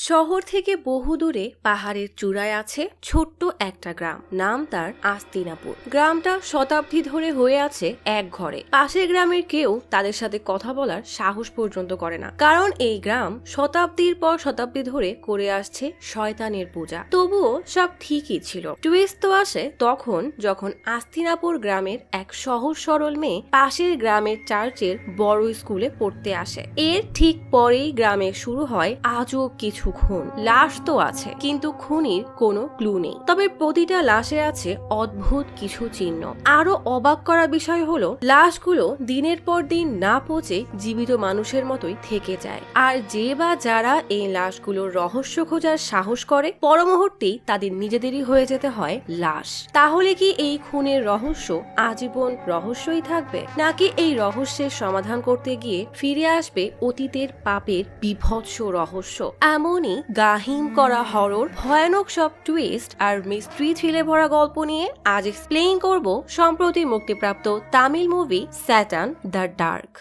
শহর থেকে বহু দূরে পাহাড়ের চূড়ায় আছে ছোট্ট একটা গ্রাম, নাম তার আস্তিনাপুর। গ্রামটা শতাব্দী ধরে হয়ে আছে এক ঘরে। পাশের গ্রামের কেউ তাদের সাথে কথা বলার সাহস পর্যন্ত করে না, কারণ এই গ্রাম শতাব্দীর পর শতাব্দী ধরে করে আসছে শয়তানের পূজা। তবুও সব ঠিকই ছিল। টুইস্ট তো আসে তখন যখন আস্তিনাপুর গ্রামের এক সহজ সরল মেয়ে পাশের গ্রামের চার্চের বড় স্কুলে পড়তে আসে। এর ঠিক পরেই গ্রামে শুরু হয় আজব কিছু খুন। লাশ তো আছে, কিন্তু খুনির কোনো ক্লু নেই। তবে প্রতিটা লাশে আছে অদ্ভুত কিছু চিহ্ন। আরো অবাক করা বিষয় হলো, লাশগুলো দিনের পর দিন না পচে জীবিত মানুষের মতোই থেকে যায়। আর যে বা যারা এই লাশগুলোর রহস্য খোঁজার সাহস করে, পর মুহূর্তেই তাদের নিজেদেরই হয়ে যেতে হয় লাশ। তাহলে কি এই খুনের রহস্য আজীবন রহস্যই থাকবে, নাকি এই রহস্যের সমাধান করতে গিয়ে ফিরে আসবে অতীতের পাপের বিভৎস রহস্য? এমনই গাহিম করা হরর, ভয়ানক সব টুইস্ট আর মিস্ট্রি থ্রিলে ভরা গল্প নিয়ে আজ এক্সপ্লেইন করব সম্প্রতি মুক্তিপ্রাপ্ত Tamil movie Satan the dark.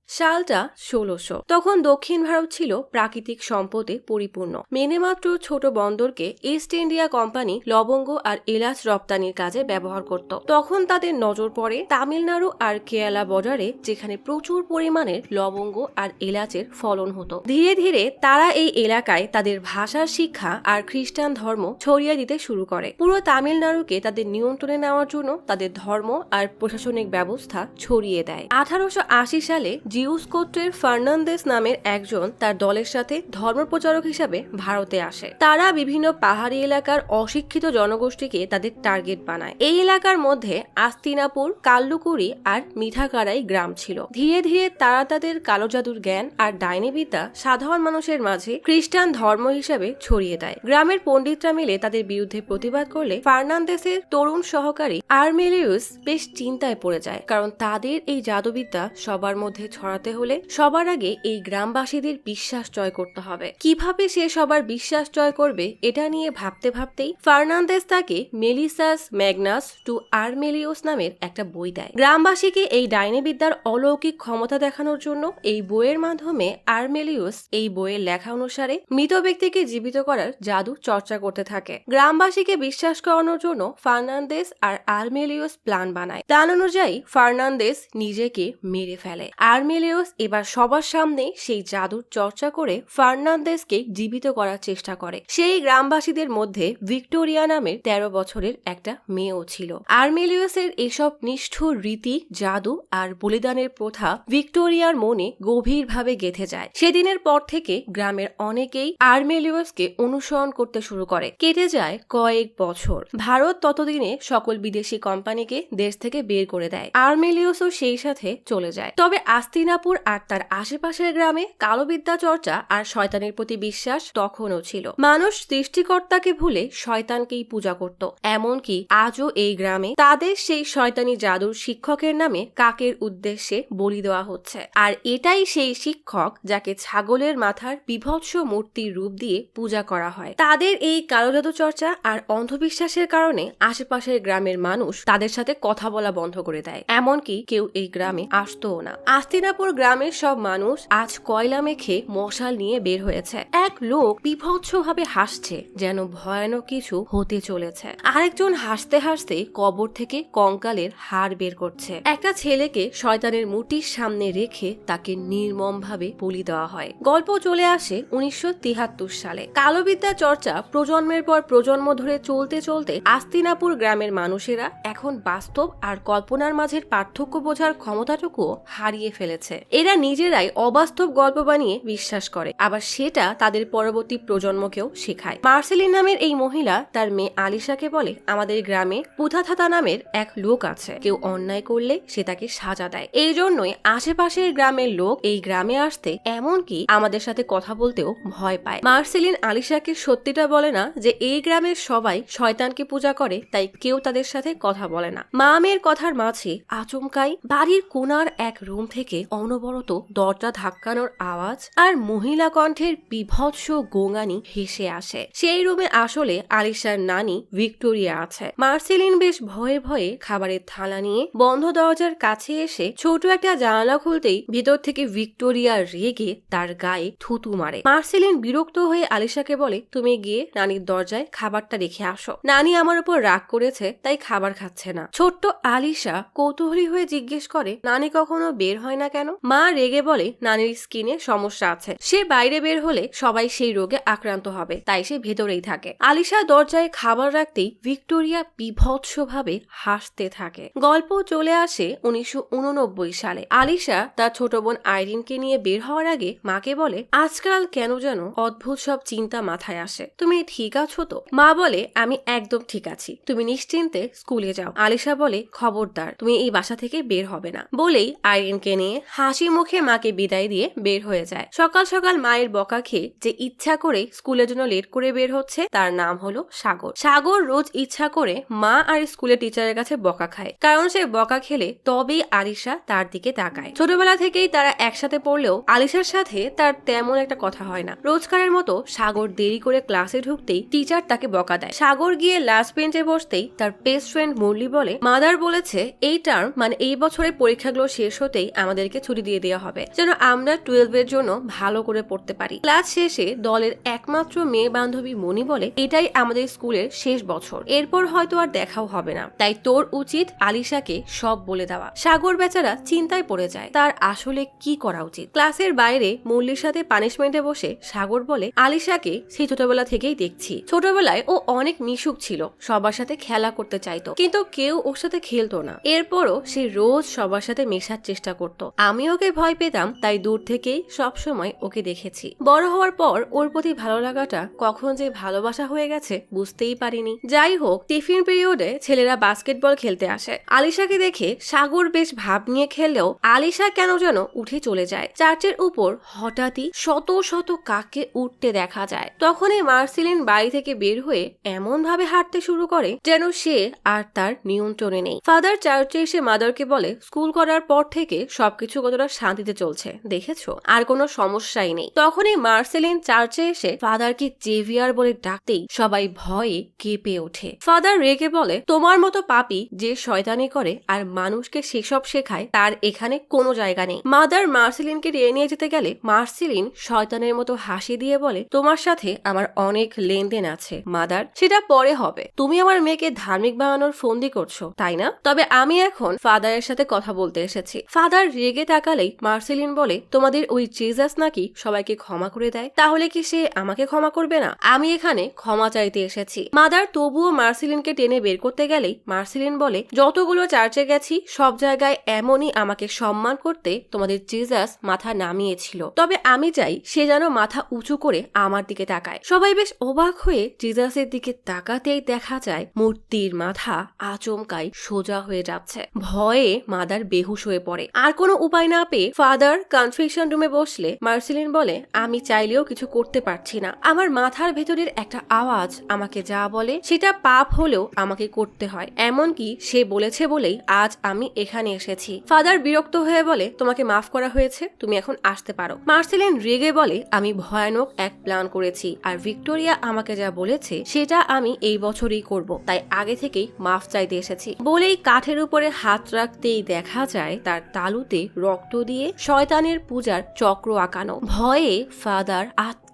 সালটা 1600। তখন দক্ষিণ ভারত ছিল প্রাকৃতিক সম্পদে পরিপূর্ণ। মেনে মাত্র ছোট বন্দরকে ইস্ট ইন্ডিয়া কোম্পানি লবঙ্গ আর এলাচ রপ্তানির কাজে ব্যবহার করত। তখন তাদের নজর পড়ে তামিলনাড়ু আর কেরালা বর্ডারে, যেখানে প্রচুর পরিমাণের লবঙ্গ আর এলাচের ফলন হতো। ধীরে ধীরে তারা এই এলাকায় তাদের ভাষার শিক্ষা আর খ্রিস্টান ধর্ম ছড়িয়ে দিতে শুরু করে। পুরো তামিলনাড়ুকে তাদের নিয়ন্ত্রণে নেওয়ার জন্য তাদের ধর্ম আর প্রশাসনিক ব্যবস্থা ছড়িয়ে দেয়। 1880 সালে জিউস গোত্রের ফার্নান্দেস নামের একজন তার দলের সাথে ধর্মপ্রচারক হিসাবে ভারতে আসে। তারা বিভিন্ন পাহাড়ি এলাকার অশিক্ষিত জনগোষ্ঠীকে তাদের টার্গেট বানায়। এই এলাকার মধ্যে আস্তিনাপুর, কাল্লুকুড়ি আর মিঠাকারাই গ্রাম ছিল। ধীরে ধীরে তারা তাদের কালো জাদুর জ্ঞান আর ডাইনিবিদ্যা সাধারণ মানুষের মাঝে খ্রিস্টান ধর্ম হিসাবে ছড়িয়ে দেয়। গ্রামের পণ্ডিতরা মিলে তাদের বিরুদ্ধে প্রতিবাদ করলে ফার্নান্দেসের তরুণ সহকারী আর্মেলিউস বেশ চিন্তায় পড়ে যায়, কারণ তাদের এই জাদুবিদ্যা সবার মধ্যে ছড়াতে হলে সবার আগে এই গ্রামবাসীদের বিশ্বাস জয় করতে হবে। কিভাবে সে সবার বিশ্বাস জয় করবে, এটা নিয়ে ভাবতে ভাবতেই ফার্নান্দেস তাকে মেলিসাস ম্যাগনাস টু আর্মেলিওস নামের একটা বই দেয়। গ্রামবাসীকে এই ডাইনিবিদ্যার অলৌকিক ক্ষমতা দেখানোর জন্য এই বইয়ের মাধ্যমে আর্মেলিওস এই বইয়ের লেখা অনুসারে মৃত ব্যক্তিকে জীবিত করার জাদু চর্চা করতে থাকে। গ্রামবাসীকে বিশ্বাস করানোর জন্য ফার্নান্দেস আর আর্মেলিওস প্ল্যান বানায়। প্ল্যান অনুযায়ী ফার্নান্দেস নিজেকে মেরে ফেলে। আর্মেলিওস এবার সবার সামনে সেই জাদুর চর্চা করে ফার্নান্দেসকে জীবিত করার চেষ্টা করে। সেই গ্রামবাসীদের মধ্যে ভিক্টোরিয়া নামের 13 বছরের একটা মেয়েও ছিল। আর্মেলিওসের এসব নিষ্ঠুর রীতি, জাদু আর বলিদানের প্রথা ভিক্টোরিয়ার মনে গভীরভাবে গেঁথে যায়। সেদিনের পর থেকে গ্রামের অনেকেই আর্মেলিওসকে অনুসরণ করতে শুরু করে। কেটে যায় কয়েক বছর। ভারত ততদিনে সকল বিদেশি কোম্পানিকে দেশ থেকে বের করে দেয়। আর্মেলিওসও সেই সাথে চলে যায়। তবে আস্তিনাপুর আর তার আশেপাশের গ্রামে কালোবিদ্যা চর্চা আর শয়তানের প্রতি বিশ্বাস তখনও ছিল। মানুষ সৃষ্টিকর্তাকে ভুলে শয়তানকেই পূজা করত। এমনকি আজও এই গ্রামে তাদের সেই শয়তানি জাদুর শিক্ষকের নামে কাকের উদ্দেশ্যে বলি দেওয়া হচ্ছে। আর এটাই সেই শিক্ষক যাকে ছাগলের মাথার বিভৎস মূর্তির রূপ দিয়ে পূজা করা হয়। তাদের এই কালো জাদু চর্চা আর অন্ধবিশ্বাসের কারণে আশেপাশের গ্রামের মানুষ তাদের সাথে কথা বলা বন্ধ করে দেয়। এমনকি কেউ এই গ্রামে আসতোও না। আস্তিনাপুর গ্রামের সব মানুষ আজ কয়লা মেখে মশাল নিয়ে বের হয়েছে। এক লোক বিভৎসভাবে হাসছে, যেন ভয়ানক কিছু হতে চলেছে। আরেকজন হাসতে হাসতে কবর থেকে কঙ্কালের হাড় বের করছে। একটা ছেলেকে শয়তানের মূর্তির সামনে রেখে তাকে নির্মমভাবে বলি দেওয়া হয়। গল্প চলে আসে 1973 সালে। কালোবিদ্যা চর্চা প্রজন্মের পর প্রজন্ম ধরে চলতে চলতে আস্তিনাপুর গ্রামের মানুষেরা এখন বাস্তব আর কল্পনার মাঝের পার্থক্য বোঝার ক্ষমতাটুকু হারিয়ে ফেলেছে। এরা নিজেরাই অবাস্তব গল্প বানিয়ে বিশ্বাস করে, আবার সেটা তাদের পরবর্তী প্রজন্মকেও শেখায়। মার্সেলিন নামের এই মহিলা তার মেয়ে আলিশাকে বলে, আমাদের গ্রামে পুথাথাতা নামের এক লোক আছে, কেউ অন্যায় করলে সে তাকে সাজা দেয়। এই জন্যই আশেপাশের গ্রামের লোক এই গ্রামে আসতে, এমনকি আমাদের সাথে কথা বলতেও ভয় পায়। মার্সেলিন আলিশাকে সত্যিটা বলে না যে এই গ্রামের সবাই শয়তানকে পূজা করে, তাই কেউ তাদের সাথে কথা বলে না। মা মেয়ের কথার মাঝে আচমকাই বাড়ির কোণার এক রুম থেকে অনবরত দরজা ধাক্কানোর আওয়াজ আর মহিলা কণ্ঠের বিভৎস গোঙানি ভেসে আসে। সেই রুমে আসলে আলিশার নানি ভিক্টোরিয়া আছে। মার্সেলিন বেশ ভয়ে ভয়ে খাবারের থালা নিয়ে বন্ধ দরজার কাছে এসে ছোট একটা জানালা খুলতেই ভিতর থেকে ভিক্টোরিয়া রেগে তার গায়ে থুতু মারে। মার্সেলিন বিরক্ত হয়ে আলিশাকে বলে, তুমি গিয়ে নানির দরজায় খাবারটা রেখে আসো। নানি আমার উপর রাগ করেছে তাই খাবার খাচ্ছে না। ছোট্ট আলিশা কৌতূহলী হয়ে জিজ্ঞেস করে, নানি কখনো বের হয় না কেন? মা রেগে বলে, নানির স্কিনে সমস্যা আছে, সে বাইরে বের হলে সবাই সেই রোগে আক্রান্ত হবে, তাই সে ভেতরেই থাকে। আলিশা দরজায় খাবার রাখতেই ভিক্টোরিয়া বিভৎসভাবে হাসতে থাকে। গল্প চলে আসে 1989 সালে। আলিশা তার ছোট বোন আইরিনকে নিয়ে বের হওয়ার আগে মাকে বলে, আজকাল কেন যেন অদ্ভুত সব চিন্তা মাথায় আসে, তুমি ঠিক আছো তো? মা বলে, আমি একদম ঠিক আছি, তুমি নিশ্চিন্তে স্কুলে যাও। আলিশা বলে, খবরদার তুমি এই বাসা থেকে বের হবে না। বলেই আইরিনকে নিয়ে হাসি মুখে মাকে বিদায় দিয়ে বের হয়ে যায়। সকাল সকাল মায়ের বকা খেয়ে যে ইচ্ছা করে স্কুলের জন্য লেট করে বের হচ্ছে তার নাম হলো সাগর। সাগর রোজ ইচ্ছা করে মা আর স্কুলের টিচারের কাছে বকা খায়, কারণ সে বকা খেলে তবেই আলিশা তার দিকে তাকায়। ছোটবেলা থেকেই তারা একসাথে পড়লেও আলিশার সাথে তার তেমন একটা কথা হয় না। রোজকারের মতো সাগর দেরি করে ক্লাসে ঢুকতেই টিচার তাকে বকা দেয়। সাগর গিয়ে লাস্ট বেঞ্চে বসতেই তার বেস্ট ফ্রেন্ড মুরলি বলে, মাদার বলেছে এই টার্ম মানে এই বছরের পরীক্ষাগুলো শেষ হতেই আমাদেরকে ছুটি দিয়ে দেওয়া হবে, যেন আমরা 12 এর জন্য ভালো করে পড়তে পারি। ক্লাস শেষে দলের একমাত্র মেয়ে বান্ধবী মনি বলে, এটাই আমাদের স্কুলের শেষ বছর, এরপর হয়তো আর দেখাও হবে না, তাই তোর উচিত আলিশাকে সব বলে দেওয়া। সাগর বেচারা চিন্তায় পড়ে যায়, তার আসলে কি করা উচিত। ক্লাসের বাইরে মুরলির সাথে পানিশমেন্টে বসে সাগর বলে, আলিশাকে সেই ছোটবেলা থেকেই দেখছি, ছোটবেলায় ও অনেক মিশুক ছিল, সবার সাথে খেলা করতে চাইতো, কিন্তু কেউ ওর সাথে খেলতো না। এরপরও সে রোজ সবার সাথে মেশার চেষ্টা করত। আমি ওকে ভয় পেতাম, তাই দূর থেকেই সবসময় ওকে দেখেছি। বড় হওয়ার পর ওর প্রতি ভালো লাগাটা কখন যে ভালোবাসা হয়ে গেছে বুঝতেই পারিনি। যাই হোক, টিফিন পিরিয়ডে ছেলেরা বাস্কেটবল খেলতে আসে। আলিশাকে দেখে সাগর বেশ ভাব নিয়ে খেললেও আলিশা কেন যেন উঠে চলে যায়। চার্চের উপর হঠাৎই শত শত কাককে উঠতে দেখা যায়। তখনই মার্সেলিন বাড়ি থেকে বের হয়ে এমন ভাবে হাঁটতে শুরু করে যেন সে আর তার নিয়ন্ত্রণে নেই। ফাদার চার্চে এসে মাদারকে বলে, স্কুল করার পর থেকে সবকিছু কতটা শান্তিতে চলছে দেখেছো, আর কোনো সমস্যাই নেই। তখনই মার্সেলিন চার্চে এসে ফাদারকে জেভিয়ার বলে ডাকতেই সবাই ভয়ে কেঁপে ওঠে। ফাদার রেগে বলে, তোমার মতো পাপী যে শয়তানি করে আর মানুষকে সেসব শেখায় তার এখানে কোনো জায়গা নেই। মাদার মার্সেলিনকে টেনে নিয়ে যেতে গেলে মার্সেলিন শয়তানের মতো হাসি দিয়ে বলে, তোমার সাথে আমার অনেক লেনদেন আছে মাদার, সেটা পরে হবে। তুমি আমার মেয়েকে ধার্মিক বানানোর ফন্দি করছো তাই না? তবে আমি এখন ফাদারের সাথে কথা বলতে এসেছি। ফাদার রেগে তাকালেই মার্সেলিন বলে, তোমাদের ওই জিজাস নাকি সবাইকে ক্ষমা করে দেয়, তাহলে কি সে আমাকে ক্ষমা করবে না? আমি এখানে ক্ষমা চাইতে এসেছি। মাদার তবুও মার্সেলিনকে টেনে বের করতে গেলেই মার্সেলিন বলে, যতগুলো চার্চে গেছি সব জায়গায় এমনই আমাকে সম্মান করতে তোমাদের জিজাস মাথা নামিয়েছিল, তবে আমি চাই সে যেন মাথা উঁচু করে আমার দিকে তাকায়। সবাই বেশ অবাক হয়ে জিজাসের দিকে তাকাতেই দেখা যায় মূর্তির মাথা আচমকাই সোজা হয়ে যাচ্ছে। ভয়ে মাদার বেহুশ হয়ে পড়ে। আর কোনো উপায় না পেয়ে ফাদার কনফেশন রুমে বসলে মার্সেলিন বলে, আমি চাইলেও কিছু করতে পারছি না, আমার মাথার ভেতরের একটা আওয়াজ আমাকে যা বলে সেটা পাপ হলেও আমাকে করতে হয়, এমনকি সে বলেছে বলেই আজ আমি এখানে এসেছি। ফাদার বিরক্ত হয়ে বলে, তোমাকে মাফ করা হয়েছে, তুমি এখন আসতে পারো। মার্সেলিন রেগে বলে, আমি ভয়ানক এক প্ল্যান করেছি আর ভিক্টোরিয়া আমাকে যা বলেছে সেটা আমি এই বছরই করব, তাই আগে থেকেই মাফ চাইতে এসেছি। বলেই কাঠের উপরে হাত রাখতেই দেখা যায় তার তালুতে রক্ত দিয়ে শয়তানের পূজার চক্র আঁকানো। ভয়ে ফাদার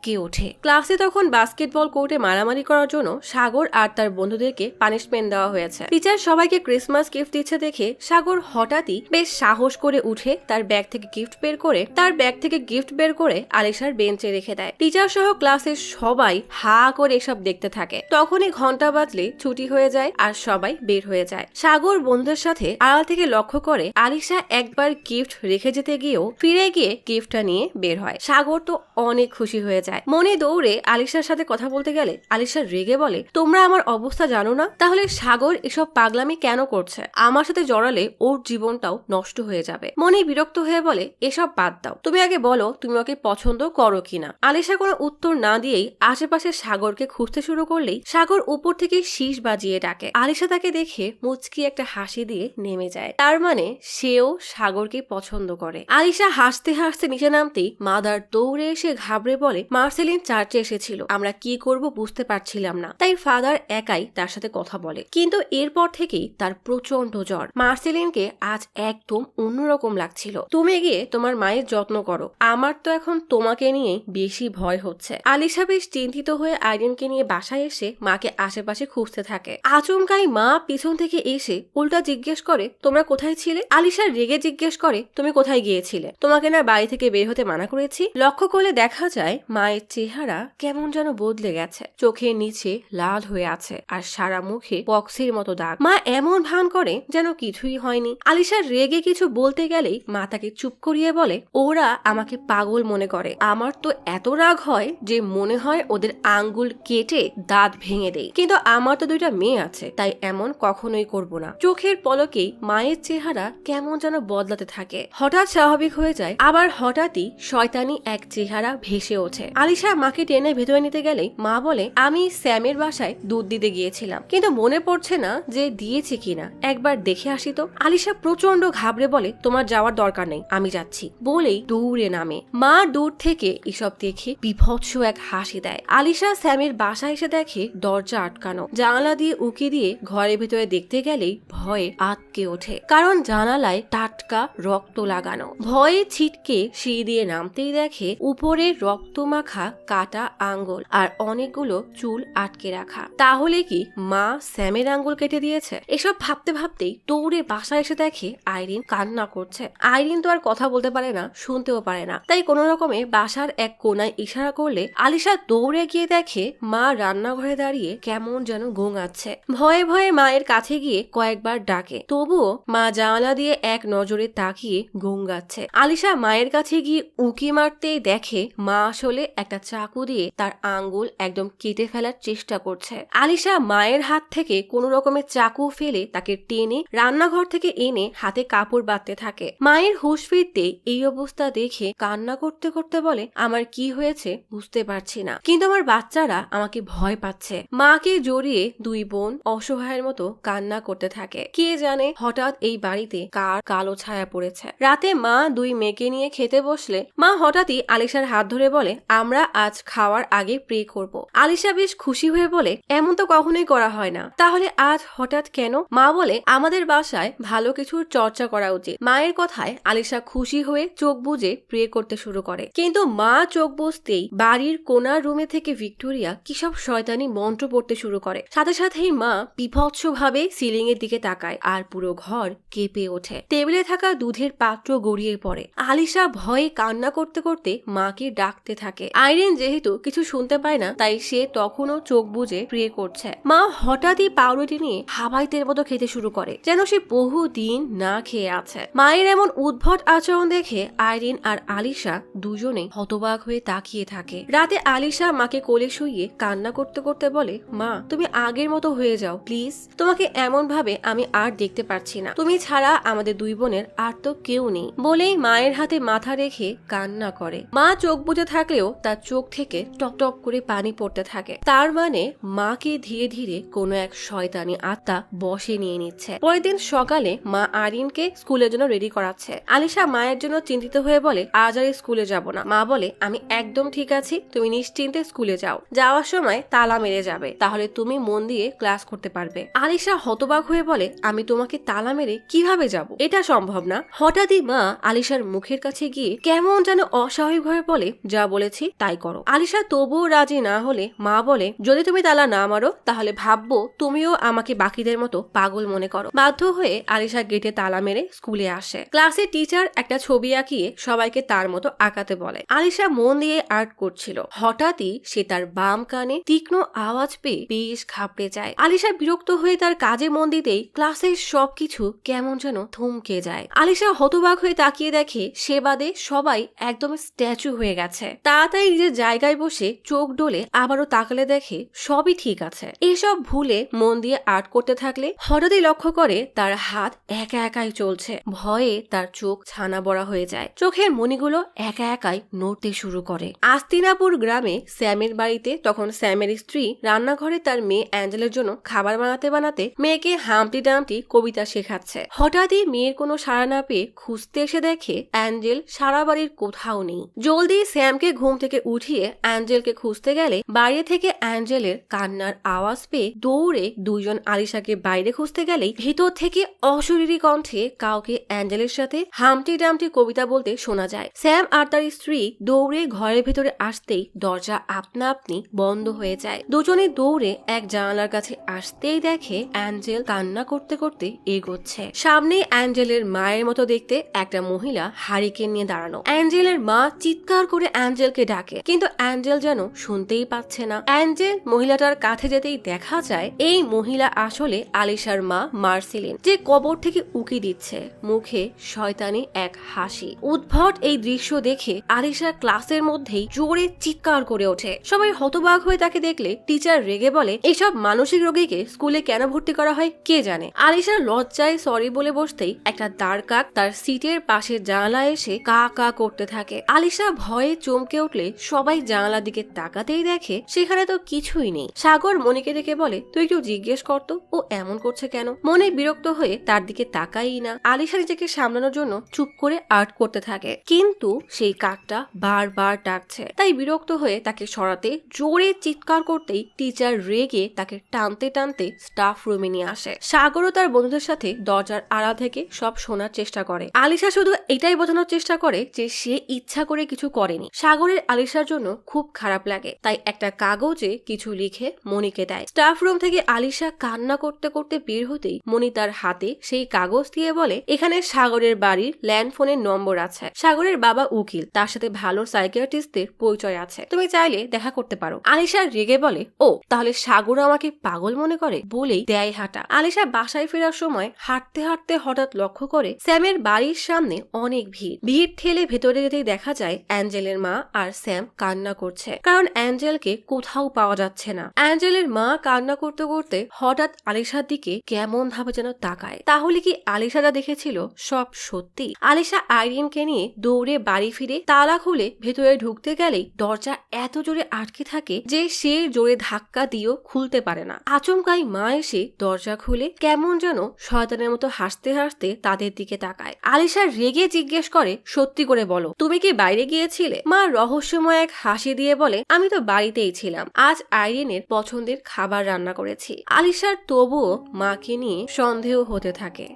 কে ওঠে। ক্লাসে তখন বাস্কেটবল কোর্টে মারামারি করার জন্য সাগর আর তার বন্ধুদেরকে পানিশমেন্ট দেওয়া হয়েছে। টিচার সবাইকে ক্রিসমাস গিফট দিচ্ছে দেখে সাগর হঠাৎই বেশ সাহস করে উঠে তার ব্যাগ থেকে গিফট বের করে আলিশার বেঞ্চে রেখে দেয়। টিচার সহ ক্লাসের সবাই হা করে এসব দেখতে থাকে। তখনই ঘন্টা বাজলে ছুটি হয়ে যায় আর সবাই বের হয়ে যায়। সাগর বন্ধুদের সাথে আড়াল থেকে লক্ষ্য করে আলিশা একবার গিফট রেখে যেতে গিয়েও ফিরে গিয়ে গিফটটা নিয়ে বের হয়। সাগর তো অনেক খুশি হয়ে যায়। যায়। মনি দৌড়ে আলিশার সাথে কথা বলতে গেলে আলিশা রেগে বলে, তোমরা আমার অবস্থা জানো না? তাহলে সাগর এসব পাগলামি কেন করছে? আমার সাথে জড়ালে ওর জীবনটাও নষ্ট হয়ে যাবে। মনি বিরক্ত হয়ে বলে, এসব বাদ দাও, তুমি আগে বলো তুমি ওকে পছন্দ করো কিনা। আলিশা কোনো উত্তর না দিয়েই আশেপাশে সাগরকে খুঁজতে শুরু করলেই সাগর উপর থেকে শীষ বাজিয়ে ডাকে। আলিশা তাকে দেখে মুচকি একটা হাসি দিয়ে নেমে যায়। তার মানে সেও সাগরকে পছন্দ করে। আলিশা হাসতে হাসতে নিচে নামতেই মাদার দৌড়ে এসে ঘাবড়ে বলে, মার্সেলিন চার্চে এসেছিল, আমরা কি করব বুঝতে পারছিলাম না, তাই ফাদার একাই তার সাথে কথা বলে। কিন্তু এরপর থেকেই তার প্রচন্ড জ্বর। মার্সেলিনকে আজ একদম অন্যরকম লাগছিল। তুমি গিয়ে তোমার মায়ের যত্ন করো, আমার তো এখন তোমাকে নিয়ে বেশি ভয় হচ্ছে। আলিশা বেশ চিন্তিত হয়ে আইরিনকে নিয়ে বাসায় এসে মাকে আশেপাশে খুঁজতে থাকে। আচমকাই মা পিছন থেকে এসে উল্টা জিজ্ঞেস করে, তোমরা কোথায় ছিলে? আলিশা রেগে জিজ্ঞেস করে, তুমি কোথায় গিয়েছিলে? তোমাকে না বাড়ি থেকে বের হতে মানা করেছি? লক্ষ্য করলে দেখা যায় মায়ের চেহারা কেমন যেন বদলে গেছে। চোখের নিচে লাল হয়ে আছে আর সারা মুখে পক্সের মতো দাগ। মা এমন ভান করে যেন কিছুই হয়নি। আলিশা রেগে কিছু বলতে গেলেই মা তাকে চুপ করিয়ে বলে, ওরা আমাকে পাগল মনে করে। আমার তো এত রাগ হয় যে মনে হয় ওদের আঙ্গুল কেটে দাঁত ভেঙে দেই, কিন্তু আমার তো দুইটা মেয়ে আছে, তাই এমন কখনোই করব না। চোখের পলকেই মায়ের চেহারা কেমন যেন বদলাতে থাকে, হঠাৎ স্বাভাবিক হয়ে যায়, আবার হঠাৎই শয়তানি এক চেহারা ভেসে ওঠে। আলিশা মাকে টেনে ভেতরে নিতে গেলেই মা বলে, আমি স্যামের বাসায় দুধ দিতে গিয়েছিলাম, কিন্তু মনে পড়ছে না যে দিয়েছে কিনা, একবার দেখে আসি তো। আলিশা প্রচন্ড ঘাবড়ে বলে, তোমার যাওয়ার দরকার নেই, আমি যাচ্ছি বলেই দৌড়ে নামে। মা দূর থেকে এসব দেখে বিভৎস এক হাসি দেয়। আলিশা স্যামের বাসায় এসে দেখে দরজা আটকানো। জানালা দিয়ে উকি দিয়ে ঘরের ভিতরে দেখতে গেলেই ভয়ে আটকে ওঠে, কারণ জানালায় টাটকা রক্ত লাগানো। ভয়ে ছিটকে সিঁড়ি দিয়ে নামতেই দেখে উপরে রক্ত মাখা কাটা আঙ্গুল আর অনেকগুলো চুল আটকে রাখা। তাহলে কি মা স্যামের আঙ্গুল কেটে দিয়েছে? এসব ভাবতে ভাবতেই দৌড়ে বাসায় এসে দেখে আইরিন কান্না করছে। আইরিন তো আর কথা বলতে পারে না, শুনতেও পারে না, তাই কোনো রকমে বাসার এক কোনায় ইশারা করলে আলিশা দৌড়ে গিয়ে দেখে মা রান্নাঘরে দাঁড়িয়ে কেমন যেন গোঙাচ্ছে। ভয়ে ভয়ে মায়ের কাছে গিয়ে কয়েকবার ডাকে, তবুও মা জানালা দিয়ে এক নজরে তাকিয়ে গোঙাচ্ছে। আলিশা মায়ের কাছে গিয়ে উকি মারতেই দেখে মা আসলে একটা চাকু দিয়ে তার আঙ্গুল একদম কেটে ফেলার চেষ্টা করছে। আলিশা মায়ের হাত থেকে কোনো রকমের চাকু ফেলে তাকে টেনে রান্নাঘর থেকে এনে হাতে কাপড় বাঁধতে থাকে। মায়ের হুঁশ ফিরতে এই অবস্থা দেখে কান্না করতে করতে বলে, আমার কি হয়েছে বুঝতে পারছি না, কিন্তু আমার বাচ্চারা আমাকে ভয় পাচ্ছে। মাকে জড়িয়ে দুই বোন অসহায়ের মতো কান্না করতে থাকে। কে জানে হঠাৎ এই বাড়িতে কার কালো ছায়া পড়েছে। রাতে মা দুই মেয়েকে নিয়ে খেতে বসলে মা হঠাৎই আলিশার হাত ধরে বলে, আমরা আজ খাওয়ার আগে প্রে করব। আলিশা বেশ খুশি হয়ে বলে, এমন তো কখনোই করা হয় না, তাহলে আজ হঠাৎ কেন? মা বলে, আমাদের বাসায় ভালো কিছুর চর্চা করা উচিত। মায়ের কথায় আলিশা খুশি হয়ে চোখ বুজে প্রে করতে শুরু করে, কিন্তু মা চোখ বুজতেই বাড়ির কোনার রুমে থেকে ভিক্টোরিয়া কি সব শয়তানি মন্ত্র পড়তে শুরু করে। সাথে সাথেই মা বিভৎস ভাবে সিলিং এর দিকে তাকায় আর পুরো ঘর কেঁপে ওঠে। টেবিলে থাকা দুধের পাত্র গড়িয়ে পড়ে। আলিশা ভয়ে কান্না করতে করতে মাকে ডাকতে থাকে। আইরিন যেহেতু কিছু শুনতে পায় না, তাই সে তখনও চোখ বুজে প্রে করছে। মা হঠাৎই পাউরুটি নিয়ে হাবাইতের মতো খেতে শুরু করে, যেন সে বহুদিন না খেয়ে আছে। মায়ের এমন উদ্ভট আচরণ দেখে আইরিন আর আলিশা দুজনেই হতবাক হয়ে তাকিয়ে থাকে। রাতে আলিশা মাকে কোলে শুইয়ে কান্না করতে করতে বলে, মা তুমি আগের মতো হয়ে যাও প্লিজ, তোমাকে এমন ভাবে আমি আর দেখতে পারছি না, তুমি ছাড়া আমাদের দুই বোনের আর তো কেউ নেই। বলেই মায়ের হাতে মাথা রেখে কান্না করে। মা চোখ বুজে থাকলেও তার চোখ থেকে টপ টপ করে পানি পড়তে থাকে। তার মানে মাকে ধীরে ধীরে কোনো এক শয়তানি আত্মা বশে নিয়ে নিচ্ছে। পরের দিন সকালে মা আরিনকে স্কুলের জন্য রেডি করাচ্ছে। আলিশা মায়ের জন্য চিন্তিত হয়ে বলে, আজ আর স্কুলে যাব না। মা বলে, আমি একদম ঠিক আছি, তুমি নিশ্চিন্তে স্কুলে যাও, যাওয়ার সময় তালা মেরে যাবে, তাহলে তুমি মন দিয়ে ক্লাস করতে পারবে। আলিশা হতবাক হয়ে বলে, আমি তোমাকে তালা মেরে কিভাবে যাব? এটা সম্ভব না। হঠাৎই মা আলিশার মুখের কাছে গিয়ে কেমন যেন অস্বাভাবিক ভাবে বলে, যা বলেছি তাই করো। আলিশা তবুও রাজি না হলে মা বলে, যদি তুমি তালা না মারো তাহলে ভাববো তুমিও আমাকে বাকিদের মতো পাগল মনে করো। বাধ্য হয়ে আলিশা গেটে তালা মেরে স্কুলে আসে। ক্লাসে টিচার একটা ছবি আঁকিয়ে সবাইকে তার মতো আঁকাতে বলে। আলিশা মন দিয়ে আর্ট করছিল। হঠাৎই সে তার বাম কানে তীক্ষ্ণ আওয়াজ পেয়ে বেশ ঘাবড়ে যায়। আলিশা বিরক্ত হয়ে তার কাজে মন দিতেই ক্লাসের সবকিছু কেমন যেন থমকে যায়। আলিশা হতবাক হয়ে তাকিয়ে দেখে সে বাদে সবাই একদম স্ট্যাচু হয়ে গেছে। তাড়াতাড়ি তাড়াতাড়ি নিজের জায়গায় বসে চোখ ডোলে আবারও তাকালে দেখে সবই ঠিক আছে। এসব ভুলে মন দিয়ে আর্ট করতে থাকলে হঠাৎই লক্ষ্য করে তার হাত একা একাই চলছে। ভয়ে তার চোখ ছানা বড়া হয়ে যায়, চোখের মণিগুলো একা একাই নড়তে শুরু করে। আস্তিনাপুর গ্রামে স্যামের বাড়িতে তখন স্যামের স্ত্রী রান্নাঘরে তার মেয়ে অ্যাঞ্জেলের জন্য খাবার বানাতে বানাতে মেয়েকে হামটি ডামটি কবিতা শেখাচ্ছে। হঠাৎই মেয়ের কোনো সাড়া না পেয়ে খুঁজতে এসে দেখে অ্যাঞ্জেল সারা বাড়ির কোথাও নেই। জলদি স্যামকে ঘুম থেকে উঠিয়ে অ্যাঞ্জেলকে খুঁজতে গেলে বাইরে থেকে অ্যাঞ্জেলের কান্নার আওয়াজ পেয়ে দৌড়ে দুইজন আলিশাকে বাইরে খুঁজতে গেলেই ভিতর থেকে অশরীরী কণ্ঠে কাউকে অ্যাঞ্জেলের সাথে হামটি ডামটি কবিতা বলতে শোনা যায়। স্যাম আর তার স্ত্রী দৌড়ে ঘরের ভেতরে আসতেই দরজা আপনা আপনি বন্ধ হয়ে যায়। দুজনে দৌড়ে এক জানালার কাছে আসতেই দেখে অ্যাঞ্জেল কান্না করতে করতে এগোচ্ছে। সামনে অ্যাঞ্জেলের মায়ের মতো দেখতে একটা মহিলা হারিকেন নিয়ে দাঁড়ানো। অ্যাঞ্জেলের মা চিৎকার করে অ্যাঞ্জেলকে ডাকে, কিন্তু অ্যাঞ্জেল যেন শুনতেই পাচ্ছে না। অ্যাঞ্জেল মহিলাটার কাছে যেতেই দেখা যায় এই মহিলা আসলে আলিশার মা মার্সেলিন, যে কবর থেকে উকি দিচ্ছে, মুখে শয়তানি এক হাসি। উদ্ভট এই দৃশ্য দেখে আলিশা ক্লাসের মধ্যেই জোরে চিৎকার করে ওঠে। সবাই হতবাক হয়ে তাকে দেখলে টিচার রেগে বলে, এসব মানসিক রোগীকে স্কুলে কেন ভর্তি করা হয় কে জানে। আলিশা লজ্জায় সরি বলে বসতেই একটা দাঁড় কাক তার সিটের পাশে জানালা এসে কা কা করতে থাকে। আলিশা ভয়ে চমকে উঠলে সবাই জানালার দিকে তাকাতেই দেখে সেখানে তো কিছুই নেই। সাগর মনিকে ডেকে বলে, তুই একটু জিজ্ঞেস করতো ও এমন করছে কেন। মনে বিরক্ত হয়ে তার দিকে তাকাই না। আলিশা নিজেকে সামলানোর জন্য চুপ করে আর্ট করতে থাকে, কিন্তু সেই কাকটা বারবার ডাকছে। তাই বিরক্ত হয়ে তাকে সরাতে জোরে চিৎকার করতেই টিচার রেগে তাকে টানতে টানতে স্টাফ রুমে নিয়ে আসে। সাগরও তার বন্ধুদের সাথে দরজার আড়াল থেকে সব শোনার চেষ্টা করে। আলিশা শুধু এটাই বোঝানোর চেষ্টা করে যে সে ইচ্ছা করে কিছু করেনি। সাগরের আলিশার জন্য খুব খারাপ লাগে, তাই একটা কাগজে কিছু লিখে মনিকে দেয়। স্টাফ রুম থেকে আলিশা কান্না করতে করতে বের হতেই মনি তার হাতে সেই কাগজ দিয়ে বলে, এখানে সাগরের বাড়ির ল্যান্ড ফোনের নম্বর আছে। সাগরের বাবা উকিল, তার সাথে ভালো সাইকিয়াট্রিস্টদের পরিচয় আছে, তুমি চাইলে দেখা করতে পারো। আলিশা রেগে বলে, ও তাহলে সাগর আমাকে পাগল মনে করে, বলেই দেয় হাঁটা। আলিশা বাসায় ফেরার সময় হাঁটতে হাঁটতে হঠাৎ লক্ষ্য করে স্যামের বাড়ির সামনে অনেক ভিড় ঠেলে ভেতরে যেতেই দেখা যায় অ্যাঞ্জেলের মা আর স্যাম কান্না করছে, কারণ অ্যাঞ্জেলকে কোথাও পাওয়া যাচ্ছে না। অ্যাঞ্জেলের মা কান্না করতে করতে হঠাৎ আলিশার দিকে কেমন ভাবে যেন তাকায়। তাহলে কি আলিশা যা দেখেছিল সব সত্যি? আলিশা আইরিনকে নিয়ে দৌড়ে বাড়ি ফিরে তালা খুলে ভেতরে ঢুকতে গেলেই দরজা এত জোরে আটকে থাকে যে সে জোরে ধাক্কা দিয়েও খুলতে পারে না। আচমকাই মা এসে দরজা খুলে কেমন যেন শয়তানের মতো হাসতে হাসতে তাদের দিকে তাকায়। আলিশা রেগে জিজ্ঞেস করে, সত্যি করে বলো, তুমি কি বাইরে গিয়েছিলে? মা রহস্যময় এক হাসি দিয়ে বলে, আমি তো বাড়িতেই ছিলাম, আজ আইরিনের পছন্দের খাবার রান্না করেছি। আলিশার তবুও মাকে নিয়ে সন্দেহ হতে থাকে।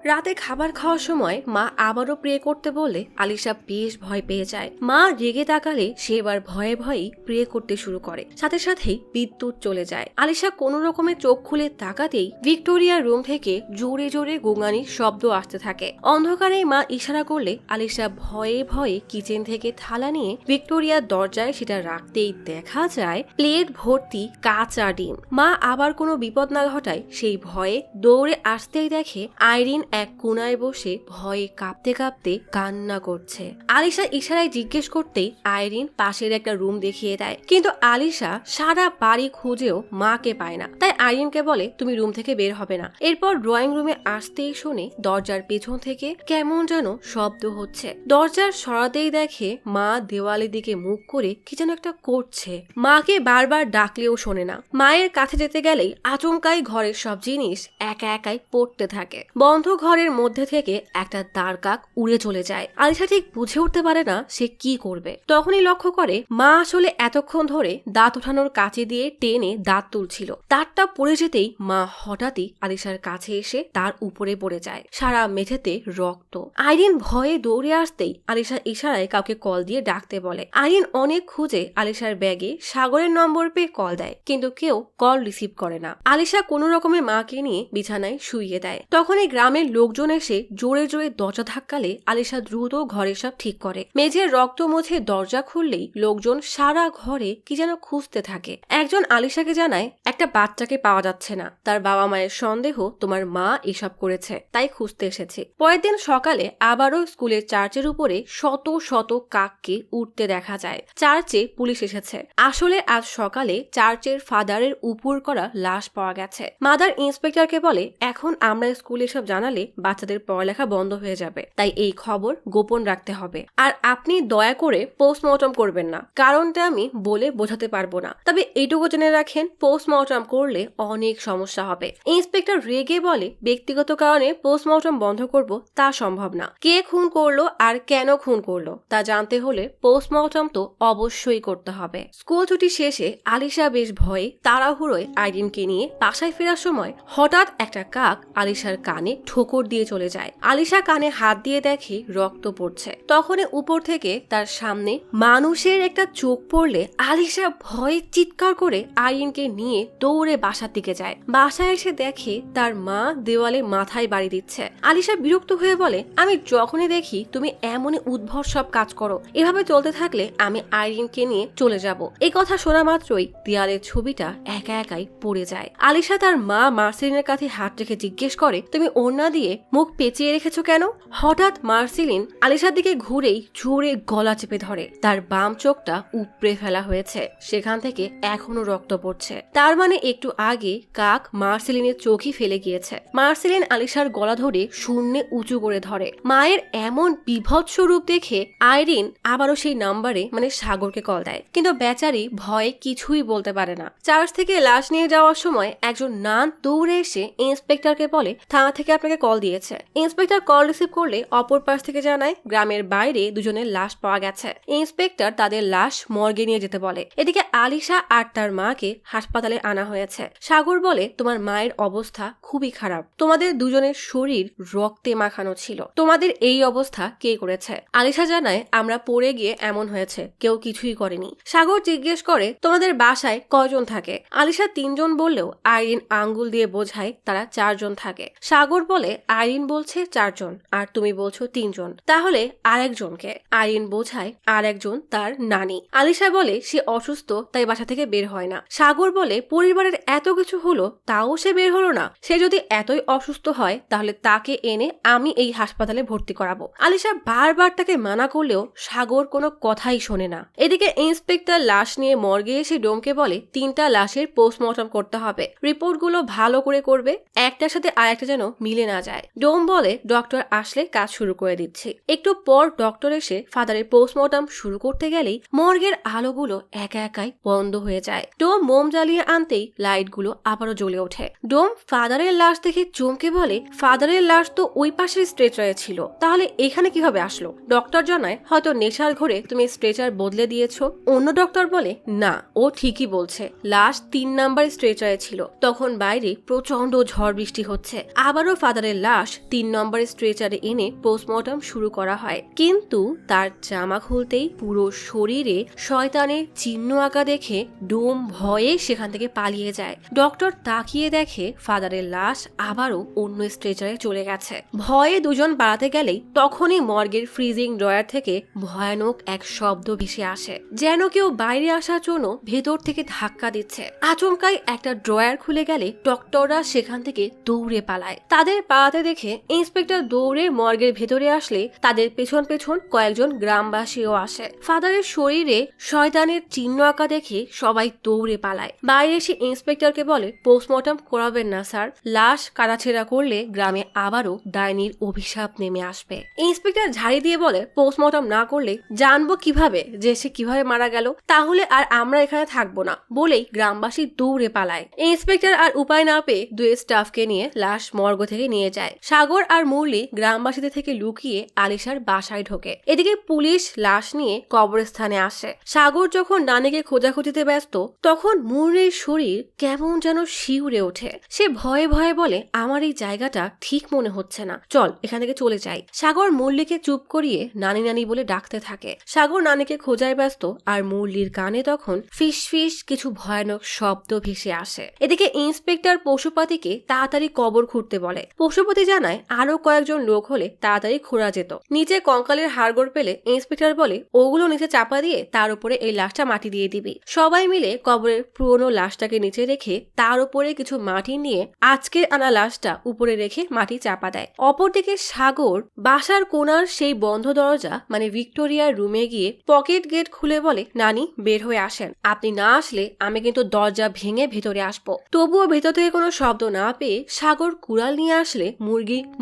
রাতে খাবার খাওয়ার সময় মা আবারও প্রে করতে বলে আলিশা বেশ ভয় পেয়ে যায়। মা রেগে তাকালে সে এবার ভয়ে ভয়েই প্রে করতে শুরু করে, সাথে সাথেই বিদ্যুৎ চলে যায়। আলিশা কোনো রকমে চোখ খুলে তাকাতেই ভিক্টোরিয়ার রুম থেকে জোরে জোরে গোঙানির শব্দ আসতে থাকে। অন্ধকারে মা ইশারা করলে আলিশা ভয়ে ভয়ে কিচেন থেকে থালা নিয়ে ভিক্টোরিয়ার দরজায় সেটা রাখতেই দেখা যায় প্লেট ভর্তি কাঁচা ডিম। মা আবার কোনো বিপদ না ঘটায় সেই ভয়ে দৌড়ে আসতেই দেখে আইরিন এক কোনায় বসে ভয়ে কাঁপতে কাঁপতে কান্না করছে। আলিশা ইশারায় জিজ্ঞেস করতেই আইরিন পাশের একটা রুম দেখিয়ে দেয়, কিন্তু আলিশা সারা বাড়ি খুঁজেও মাকে পায় না। তাই আইরিনকে বলে, তুমি রুম থেকে বের হবে না। এরপর ড্রয়িং রুমে আসতেই শুনে দরজার পেছন থেকে কেমন যেন শব্দ হচ্ছে। দরজার সরাতেই দেখে মা দেওয়ালের দিকে মুখ করে কি যেন একটা করছে। মাকে বারবার ডাকলেও শোনে না। মায়ের কাছে যেতে গেলেই আচমকাই ঘরের সব জিনিস একা একাই পড়তে থাকে। বন্ধ ঘরের মধ্যে থেকে একটা দাঁড় কাক উড়ে চলে যায়। আলিশা ঠিক বুঝে উঠতে পারে না সে কি করবে। তখনই লক্ষ্য করে মা আসলে এতক্ষণ ধরে দাঁত ওঠানোর কাঁচি দিয়ে টেনে দাঁত তুলছিল। দাঁতটা পড়ে যেতেই মা হঠাৎই আলিশার কাছে এসে তার উপরে পড়ে যায়। সারা মেঝেতে রক্ত। আইরিন ভয়ে দৌড়ে আসতেই আলিশা ইশারায় কাউকে কল দিয়ে ডাকতে বলে। আইরিন অনেক খুঁজে আলিশার ব্যাগে সাগরের নম্বর পেয়ে কল দেয়, কিন্তু কেউ কল রিসিভ করে না। আলিশা কোনো রকমে মাকে নিয়ে বিছানায় শুইয়ে দেয়। তখনই গ্রামের গ্রামের লোকজন এসে জোরে জোরে দরজা ধাক্কালে আলিশা দ্রুত ঘরে সব ঠিক করে। মেঝের রক্ত মুছে দরজা খুললেই লোকজন সারা ঘরে কি যেন খুঁজতে থাকে। একজন আলিশাকে জানায় একটা বাচ্চাকে পাওয়া যাচ্ছে না, তার বাবা মায়ের সন্দেহ তোমার মা এসব করেছে, তাই খুঁজতে এসেছে। পরের দিন সকালে আবারও স্কুলের চার্চের উপরে শত শত কাককে উঠতে দেখা যায়। চার্চে পুলিশ এসেছে। আসলে আজ সকালে চার্চের ফাদারের উপর করা লাশ পাওয়া গেছে। মাদার ইন্সপেক্টরকে বলে এখন আমরা স্কুলে সব জানালে বাচ্চাদের পড়ালেখা বন্ধ হয়ে যাবে, তাই এই খবর গোপন রাখতে হবে। আর আপনি দয়া করে পোস্টমর্টম করবেন না, কারণটা আমি বলে বোঝাতে পারবো না, তবে এইটুকু জেনে রাখেন পোস্টমর্টম করলে অনেক সমস্যা হবে। ইন্সপেক্টর রেগে বলে ব্যক্তিগত কারণে পোস্টমর্টম বন্ধ করব তা সম্ভব না। কে খুন করলো আর কেন খুন করলো তা জানতে হলে পোস্টমর্টম তো অবশ্যই করতে হবে। স্কুল ছুটি শেষে আলিশা বেশ ভয়ে তাড়াহুড়োয় আইরিনকে নিয়ে বাসায় ফেরার সময় হঠাৎ একটা কাক আলিশার কানে ঠোকর দিয়ে চলে যায়। আলিশা কানে হাত দিয়ে দেখে রক্ত পড়ছে। তখনই উপর থেকে তার সামনে মানুষের একটা চোখ পড়লে আলিশা ভয়ে চিৎকার করে আইরিনকে নিয়ে দৌড়ে বাসার দিকে যায়। বাসায় এসে দেখে তার মা দেওয়ালে মাথায় বাড়ি দিচ্ছে। আলিশা বিরক্ত হয়ে বলে আমি যখনই দেখি তুমি এমনই উদ্ভট সব কাজ করো, এভাবে চলতে থাকলে আমি আইরিনকে নিয়ে চলে যাব। এই কথা শোনা মাত্রই দেয়ালের ছবিটা একা একাই পড়ে যায়। আলিশা তার মা মার্সেলিনের কাছে হাত রেখে জিজ্ঞেস করে তুমি ওড়না দিয়ে মুখ পেঁচিয়ে রেখেছো কেন? হঠাৎ মার্সেলিন আলিশার দিকে ঘুরেই জোরে গলা চেপে ধরে। তার বাম চোখটা উপড়ে ফেলা হয়েছে, সেখান থেকে এখনো রক্ত পড়ছে। তার মানে একটু আগে কাক মার্সেলিনের চোখই ফেলে গিয়েছে। মার্সেলিন আলিশার গলা ধরে শূন্যে উঁচু করে ধরে। মায়ের এমন বিভৎস রূপ দেখে আইরিন আবারও সেই নাম্বারে মানে সাগরকে কল দেয়, কিন্তু বেচারি ভয়ে কিছুই বলতে পারে না। চার্চ থেকে লাশ নিয়ে যাওয়ার সময় একজন নান দৌড়ে এসে ইন্সপেক্টরকে বলে থানা থেকে আপনাকে কল দিয়েছে। ইন্সপেক্টর কল রিসিভ করলে অপর পাশ থেকে জানায় গ্রামের বাইরে দুজনের লাশ পাওয়া গেছে। ইন্সপেক্টর তাদের লাশ মর্গে নিয়ে যেতে বলে। এদিকে আলিশা আর তার মাকে হাসপাতালে আনা হয়েছে। সাগর বলে তোমার মায়ের অবস্থা খুবই খারাপ, তোমাদের দুজনের শরীর রক্তে মাখানো ছিল, তোমাদের এই অবস্থা কে করেছে? আলিশা জানায় আমরা পড়ে গিয়ে এমন হয়েছে, কেউ কিছুই করেনি। সাগর জিজ্ঞেস করে তোমাদের বাসায় কয়জন থাকে? আলিশা 3 জন বললেও আইরিন আঙ্গুল দিয়ে বোঝায় তারা 4 জন থাকে। সাগর বলে আইরিন বলছে 4 জন আর তুমি বলছো 3 জন, তাহলে আরেকজনকে? আইরিন বোঝায় আরেকজন তার নানি। আলিশা বলে সে অসুস্থ তাই বাসা থেকে বের হয় না। সাগর বলে পরিবারের এত কিছু হলো তাও সে বের হলো না, সে যদি এতই অসুস্থ হয় তাহলে তাকে এনে আমি এই হাসপাতালে ভর্তি করাবো। আলিশা বারবার তাকে মানা করলেও সাগর কোনো কথাই শোনে না। এদিকে ইন্সপেক্টর লাশ নিয়ে মর্গে এসে ডোমকে বলে 3টা লাশের পোস্টমর্টম করতে হবে, রিপোর্টগুলো ভালো করে করবে, একটার সাথে আরেকটা যেন মিলে না যায়। ডোম বলে ডক্টর আসলে কাজ শুরু করে দিচ্ছি। একটু পর ডক্টর এসে ফাদারের পোস্টমর্টম শুরু করতে গেলেই মর্গের আলোগুলো একা একাই বন্ধ হয়ে যায়। ডোম মোম জ্বালিয়ে আনতেই লাইটগুলো আবারও জ্বলে ওঠে। ডোম ফাদারের লাশ দেখে চমকে বলে ফাদারের লাশ তো ওই পাশের স্ট্রেচারে ছিল, তাহলে এখানে কিভাবে আসলো? ডক্টর জানায় হয়তো নেশার ঘরে তুমি স্ট্রেচার বদলে দিয়েছো। অন্য ডক্টর বলে না, ও ঠিকই বলছে, লাশ 3 নাম্বার স্ট্রেচারে ছিল, তখন বাইরে প্রচন্ড ঝড় বৃষ্টি হচ্ছে। আবারও ফাদারের লাশ 3 নম্বর স্ট্রেচারে এনে পোস্টমর্টম শুরু করা হয়, কিন্তু তার জামা খুলতেই পুরো শরীরে শয়তানের চিহ্ন আঁকা দেখে ডোম ভয়ে সেখান থেকে পালিয়ে যায়। ডক্টর তাকিয়ে দেখে ফাদারের লাশ আবারও অন্য স্ট্রেচারে চলে গেছে। ভয়ে দুজন বাড়াতে গেলেই তখনই মর্গের ফ্রিজিং ড্রয়ার থেকে ভয়ানক এক শব্দ ভেসে আসে, যেন কেউ বাইরে আসার জন্য ভেতর থেকে ধাক্কা দিচ্ছে। আচমকাই একটা ড্রয়ার খুলে গেলে ডক্টররা সেখান থেকে দৌড়ে পালায়। তাদের পালাতে দেখে ইন্সপেক্টর দৌড়ে মর্গের ভেতরে আসলে তাদের পেছন পেছন কয়েকজন গ্রামবাসীও আসে। ফাদারের শরীরে শয়তানের চিহ্ন আঁকা দেখে সবাই দৌড়ে পালায়। বাইরে এসে ইন্সপেক্টরকে বলে পোস্টমর্টম করাবেন না স্যার, লাশ কাটাছেড়া করলে গ্রামে আবারও ডাইনির অভিশাপ নেমে আসবে। ইন্সপেক্টর ঝাড়ি দিয়ে বলে পোস্টমর্টম না করলে জানবো কিভাবে যে সে কিভাবে মারা গেল, তাহলে আর আমরা এখানে থাকবো না বলেই গ্রামবাসী দৌড়ে পালায়। ইন্সপেক্টর আর উপায় না পেয়ে 2 স্টাফকে নিয়ে লাশ মর্গ থেকে নিয়ে যায়। সাগর আর মুরলি গ্রামবাসীদের থেকে লুকিয়ে আলিশার বাসায় ঢোকে। এদিকে পুলিশ লাশ নিয়ে কবরস্থানে আসে। সাগর যখন নানিকে খোঁজাখুঁজিতে ব্যস্ত তখন মুরলির শরীর কেমন যেন শিউরে ওঠে। সে ভয়ে ভয়ে বলে আমার এই জায়গাটা ঠিক মনে হচ্ছে না, চল এখান থেকে চলে যাই। সাগর মুরলিকে চুপ করিয়ে নানি নানি বলে ডাকতে থাকে। সাগর নানিকে খোঁজায় ব্যস্ত আর মুরলির কানে তখন ফিস ফিস কিছু ভয়ানক শব্দ ভেসে আসে। এদিকে ইন্সপেক্টর পশুপাতিকে তাড়াতাড়ি কবর খুঁড়তে বলে। পশুপতি জানায় আরো কয়েকজন লোক হলে তাড়াতাড়ি খোঁড়া যেত। নিচে কঙ্কালের হাড়গোড় পেলে ইন্সপেক্টর বলে ওগুলো নিচে চাপা দিয়ে তার উপরে এই লাশটা মাটি দিয়ে দিবি। সবাই মিলে কবরের পুরনো লাশটাকে নিচে রেখে তার উপরে কিছু মাটি নিয়ে আজকে আনা লাশটা উপরে রেখে মাটি চাপা দেয়। অপরদিকে সাগর বাসার কোণার সেই বন্ধ দরজা মানে ভিক্টোরিয়ার রুমে গিয়ে পকেট গেট খুলে বলে, নানি বের হয়ে আসেন, আপনি না আসলে আমি কিন্তু দরজা ভেঙে ভেতরে আসবো। তবুও ভেতর থেকে কোনো শব্দ না পেয়ে সাগর কুড়াল নিয়ে আসলে